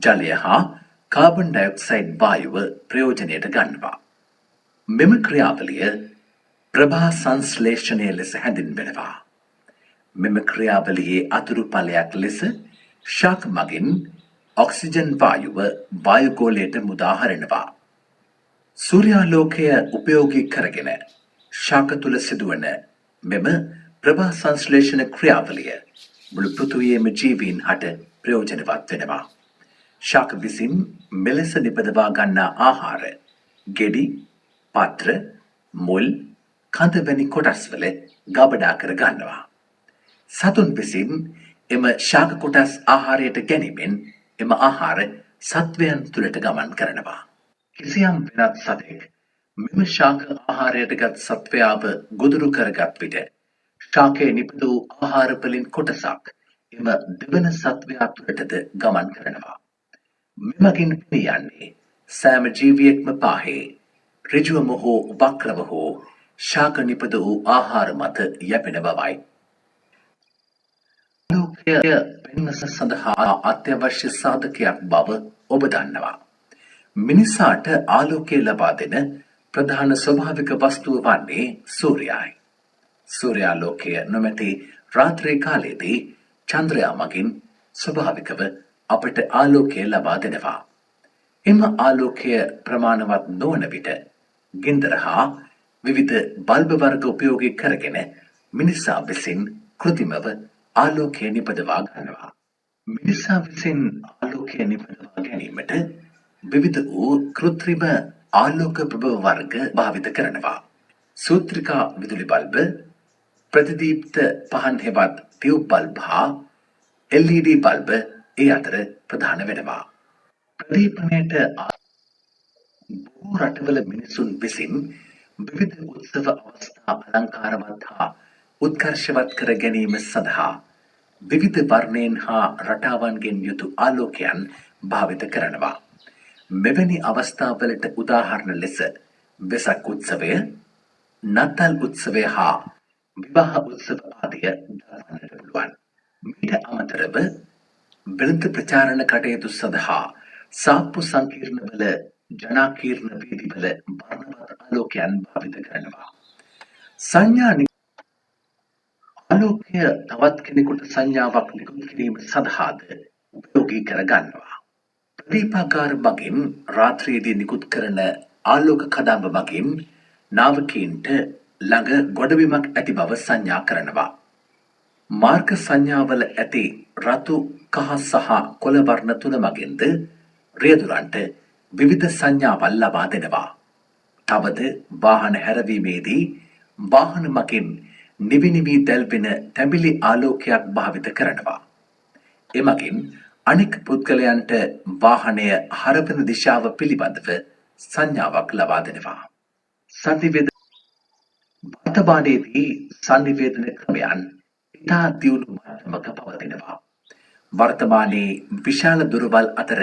ජලය හා කාබන් ඩයොක්සයිඩ් වායුව ප්‍රයෝජනයට ගන්නවා. මෙම ක්‍රියාවලිය ප්‍රභා සංශ්ලේෂණය ලෙස හැඳින්වෙනවා. මෙම ක්‍රියාවලියේ අතුරු ඵලයක් ලෙස ශාක මගින් ඔක්සිජන් වායුව වායුගෝලයට මුදා හරිනවා. සූර්යාලෝකය උපයෝගී කරගෙන ශාක තුළ සිදුවන මෙම ප්‍රභා සංශ්ලේෂණ ක්‍රියාවලිය මුළු පෘථිවියේම ජීවීන් හට ප්‍රයෝජනවත් වෙනවා. ශාක විසින් මෙලෙස නිපදවා ගන්නා ආහාර ගෙඩි, පත්‍ර, මුල්, කඳ වැනි කොටස්වල ගබඩා කර ගන්නවා. සතුන් විසින් එම ශාක කොටස් ආහාරයට ගැනීමෙන් එම ආහාර සත්වයන් තුළට ගමන් කරනවා. කිසියම් වෙනත් සතෙක් මෙම ශාක ආහාරයට ගත් සත්වයාව ගොදුරු කරගත් විට ශාකයේ නිපද වූ ආහාර වලින් කොටසක් එම දෙවන සත්වයා තුළටද ගමන් කරනවා. මෙමගින් පියන්නේ සෑම ජීවියෙක්ම පාහේ ඍජුවම හෝ වක්‍රව හෝ ශාක නිපද වූ ආහාර මත යැපෙන බවයි. ආලෝකය පෙන්වීම සඳහා අත්‍යවශ්‍ය සාධකයක් බව ඔබ දන්නවා. මිනිසාට ආලෝකය ලබා දෙන ප්‍රධාන ස්වභාවික වස්තුව වන්නේ සූර්යයයි. සූර්යාලෝකය නොමැති රාත්‍රී කාලයේදී චන්ද්‍රයා මගින් ස්වභාවිකව අපට ආලෝකය ලබා දෙනවා. එම ආලෝකය ප්‍රමාණවත් නොවන විට ගින්දර හා විවිධ බල්බ වර්ග උපයෝගී කරගෙන මිනිසා විසින් කෘත්‍රිමව ආලෝකය නිපදවා ගන්නවා. මිනිසා විසින් ආලෝකය නිපදවා ගැනීමට විවිධ වූ කෘත්‍රිම ආලෝක ප්‍රභව වර්ග භාවිත කරනවා. සූත්‍රිකා විදුලි බල්බ, ප්‍රතිදීප්ත පහන් හෙවත් ටියුබ් බල්බ හා LED බල්බ ඒ අතර ප්‍රධාන වෙනවා. ප්‍රදීපනයට බොහෝ රටවල මිනිසුන් විසින් විවිධ උත්සව අවස්ථා අලංකාරවත් හා උත්කර්ෂවත් කර ගැනීම සඳහා විවිධ වර්ණයෙන් හා රටාවන්ගෙන් යුතු ආලෝකයන් භාවිත කරනවා. මෙවැනි අවස්ථාවලට උදාහරණ ලෙස වෙසක් උත්සවය, නත්තල් උත්සවය හා විවාහ උත්සව ආදිය දක්වන්නට පුළුවන්. මීට අමතරව වෙළඳ ප්‍රචාරණ කටයුතු සඳහා සාප්පු සංකීර්ණවල ජනාකීර්ණ වීදිවල වර්ණවත් ආලෝකයන් භාවිත කරනවා. සංඥා ආලෝකය තවත් කෙනෙකුට සංඥාවක් නිකුත් කිරීම සඳහාද උපයෝගී කර ගන්නවා. ප්‍රදීපාකාර මගින් රාත්‍රියේදී නිකුත් කරන ආලෝක කදම්බ මගින් නාවකීන්ට ළඟ ගොඩබිමක් ඇති බව සංඥා කරනවා. මාර්ග සංඥාවල ඇති රතු, කහ සහ කොළ වර්ණ තුන මගින්ද රියදුරන්ට විවිධ සංඥාවල් ලබා දෙනවා. තවද වාහන හැරවීමේදී වාහන මගින් නිවි නිවි දැල්වෙන තැඹිලි ආලෝකයක් භාවිත කරනවා. එමගින් අනෙක් පුද්ගලයන්ට වාහනය හරවන දිශාව පිළිබඳව සංඥාවක් ලබා දෙනවා. සංනිවේදන වර්තමානයේදී සංනිවේදන ක්‍රමයන් ඉතා දියුණු මට්ටමක පවතිනවා. වර්තමානයේ විශාල දුරවල් අතර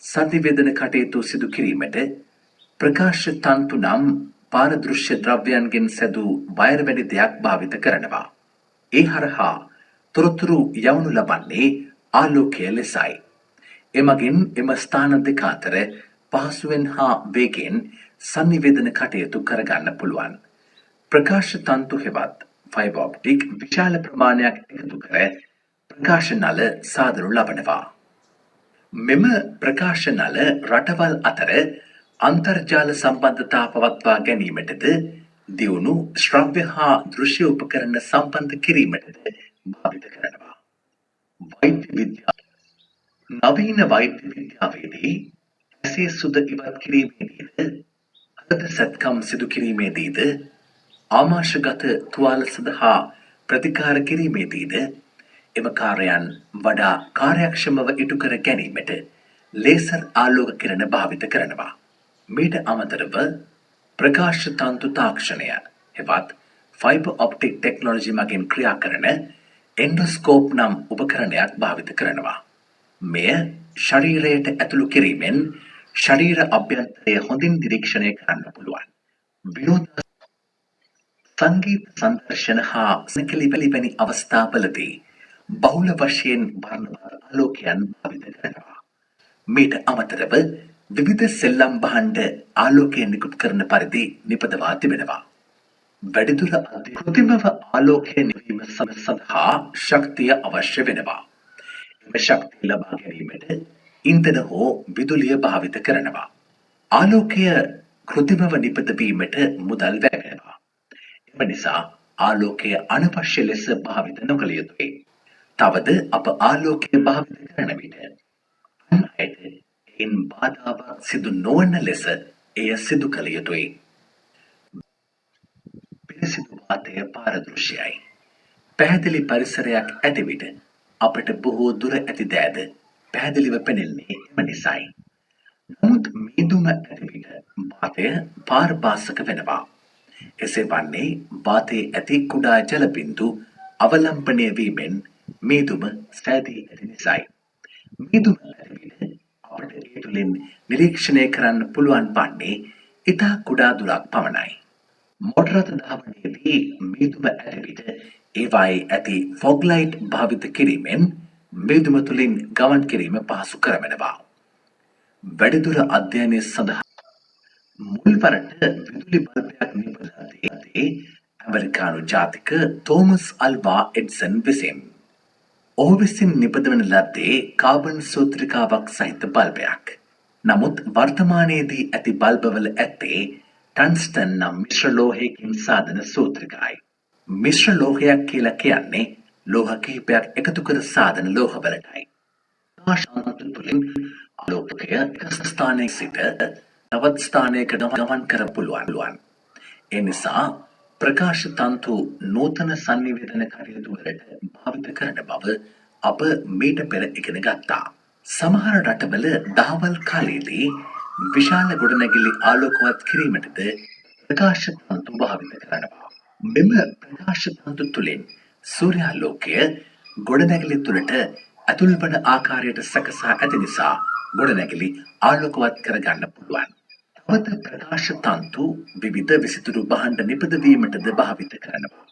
සංනිවේදන කටයුතු සිදු කිරීමට ප්‍රකාශ තන්තු නම් පාරදෘශ්‍ය ද්‍රව්‍යයන්ගෙන් සැදූ වයර් වැනි දෙයක් භාවිත කරනවා. ඒ හරහා තොරතුරු යවනු ලබන්නේ ආලෝකය ලෙසයි. එමගින් එම ස්ථාන දෙක අතර පහසුවෙන් හා වේගයෙන් සංනිවේදන කටයුතු කරගන්න පුළුවන්. ප්‍රකාශ තන්තු හෙවත් ෆයිබර් ඔප්ටික් විශාල ප්‍රමාණයක් එකතු කර ප්‍රකාශ නල සාදනු ලබනවා. මෙම ප්‍රකාශ නල රටවල් අතර අන්තර්ජාල සම්බන්ධතා පවත්වා ගැනීමටද දියුණු ශ්‍රව්‍ය හා දෘශ්‍ය උපකරණ සම්බන්ධ කිරීමටද භාවිත කරනවා. වෛද්‍ය විද්‍යාව නවීන වෛද්‍ය විද්‍යාවේදී ඇසේ සුද ඉවත් කිරීමේදීද සැත්කම් සිදු කිරීමේදීද ආමාශගත තුවාල සඳහා ප්‍රතිකාර කිරීමේදීද එම කාර්යයන් වඩා කාර්යක්ෂමව ඉටු කර ගැනීමට ලේසර් ආලෝක කිරණ භාවිත කරනවා. මීට අමතරව ප්‍රකාශ තන්තු තාක්ෂණය හෙවත් ෆයිබර් ඔප්ටික් ටෙක්නොලොජි මගින් ක්‍රියා කරන එන්ඩොස්කෝප් නම් උපකරණයක් භාවිත කරනවා. මෙය ශරීරයට ඇතුළු කිරීමෙන් ශරීර අභ්‍යන්තරය හොඳින් නිරීක්ෂණය කරන්න පුළුවන්. විනෝද සංගීත සංදර්ශන හා සැකලිපලි වැනි අවස්ථාවලදී බහුල වශයෙන් වර්ණවත් ආලෝකයන් භාවිත කරනවා. මීට අමතරව විවිධ සෙල්ලම් භාණ්ඩ ආලෝකය නිකුත් කරන පරිදි නිපදවා තිබෙනවා. වැඩිදුර කෘතිමව ආලෝකය නිවීම සඳහා ශක්තිය අවශ්‍ය වෙනවා. එම ශක්තිය ලබා ගැනීමට ඉන්ධන හෝ විදුලිය භාවිත කරනවා. ආලෝකය කෘතිමව නිපදවීමට මුදල් වැය වෙනවා. එම නිසා ආලෝකය අනවශ්‍ය ලෙස භාවිත නොකළ යුතුයි. තවද අප ආලෝකය භාවිත කරන විට අන් අයට එයින් බාධාවක් සිදු නොවන ලෙස එය සිදු කළ යුතුයි. පිරිසිදු වාතය පාරදෘශ්‍යයි. පැහැදිලි පරිසරයක් ඇති විට අපට බොහෝ දුර ඇති දෑද පැහැදිලිව පෙනෙන්නේ එම නිසයි. නමුත් මීදුම ඇති විට වාතය පාරභාසක වෙනවා. එසේ වන්නේ වාතයේ ඇති කුඩා ජල බිඳු අවලම්බනය වීමෙන් මීදුම සෑදී ඇති නිසයි. මීදුම ඇති විට අපට ඒ තුළින් නිරීක්ෂණය කරන්න පුළුවන් වන්නේ ඉතා කුඩා දුරක් පමණයි. මොටර් රථ ධාවනයේදී මීදුම ඇති විට ඒවායේ ඇති ෆොග් ලයිට් භාවිත කිරීමෙන් මීදුම තුළින් ගමන් කිරීම පහසු කරවනවා. වැඩිදුර අධ්‍යයනය සඳහා මුල්වරට විදුලි බල්බයක් නිපදවා දී ඇමරිකානු ජාතික තෝමස් අල්වා එඩ්සන් විසින්. ඔහු විසින් නිපදවන ලද්දේ කාබන් සූත්‍රිකාවක් සහිත බල්බයක්. නමුත් වර්තමානයේදී ඇති බල්බවල ඇත්තේ ටන්ස්ටන් නම් මිශ්‍ර ලෝහයකින් සාදන සූත්‍රිකායි. මිශ්‍ර ලෝහයක් කියලා කියන්නේ ලෝහ කිහිපයක් එකතු කර සාදන ලෝහවලටයි. ප්‍රකාශාන්ත තුළින් ආලෝකය එක ස්ථානයක සිට තවත් ස්ථානයකට ගමන් කර පුළුවන්. ඒ නිසා ප්‍රකාශ තන්තු නූතන සංනිවේදන කටයුතු වලට භාවිත කරන බව අප මීට පෙර ඉගෙන ගත්තා. සමහර රටවල දහවල් කාලයේදී විශාල ගොඩනැගිලි ආලෝකවත් කිරීමටද ප්‍රකාශ තන්තු භාවිත කරනවා. මෙම ප්‍රකාශ තන්තු තුළින් සූර්යාලෝකය ගොඩනැගිලි තුළට ඇතුල් වන ආකාරයට සකසා ඇති නිසා ගොඩනැගිලි ආලෝකවත් කරගන්න පුළුවන්. තවද ප්‍රකාශ තන්තු විවිධ විසිතුරු භාණ්ඩ නිපදවීමටද භාවිත කරනවා.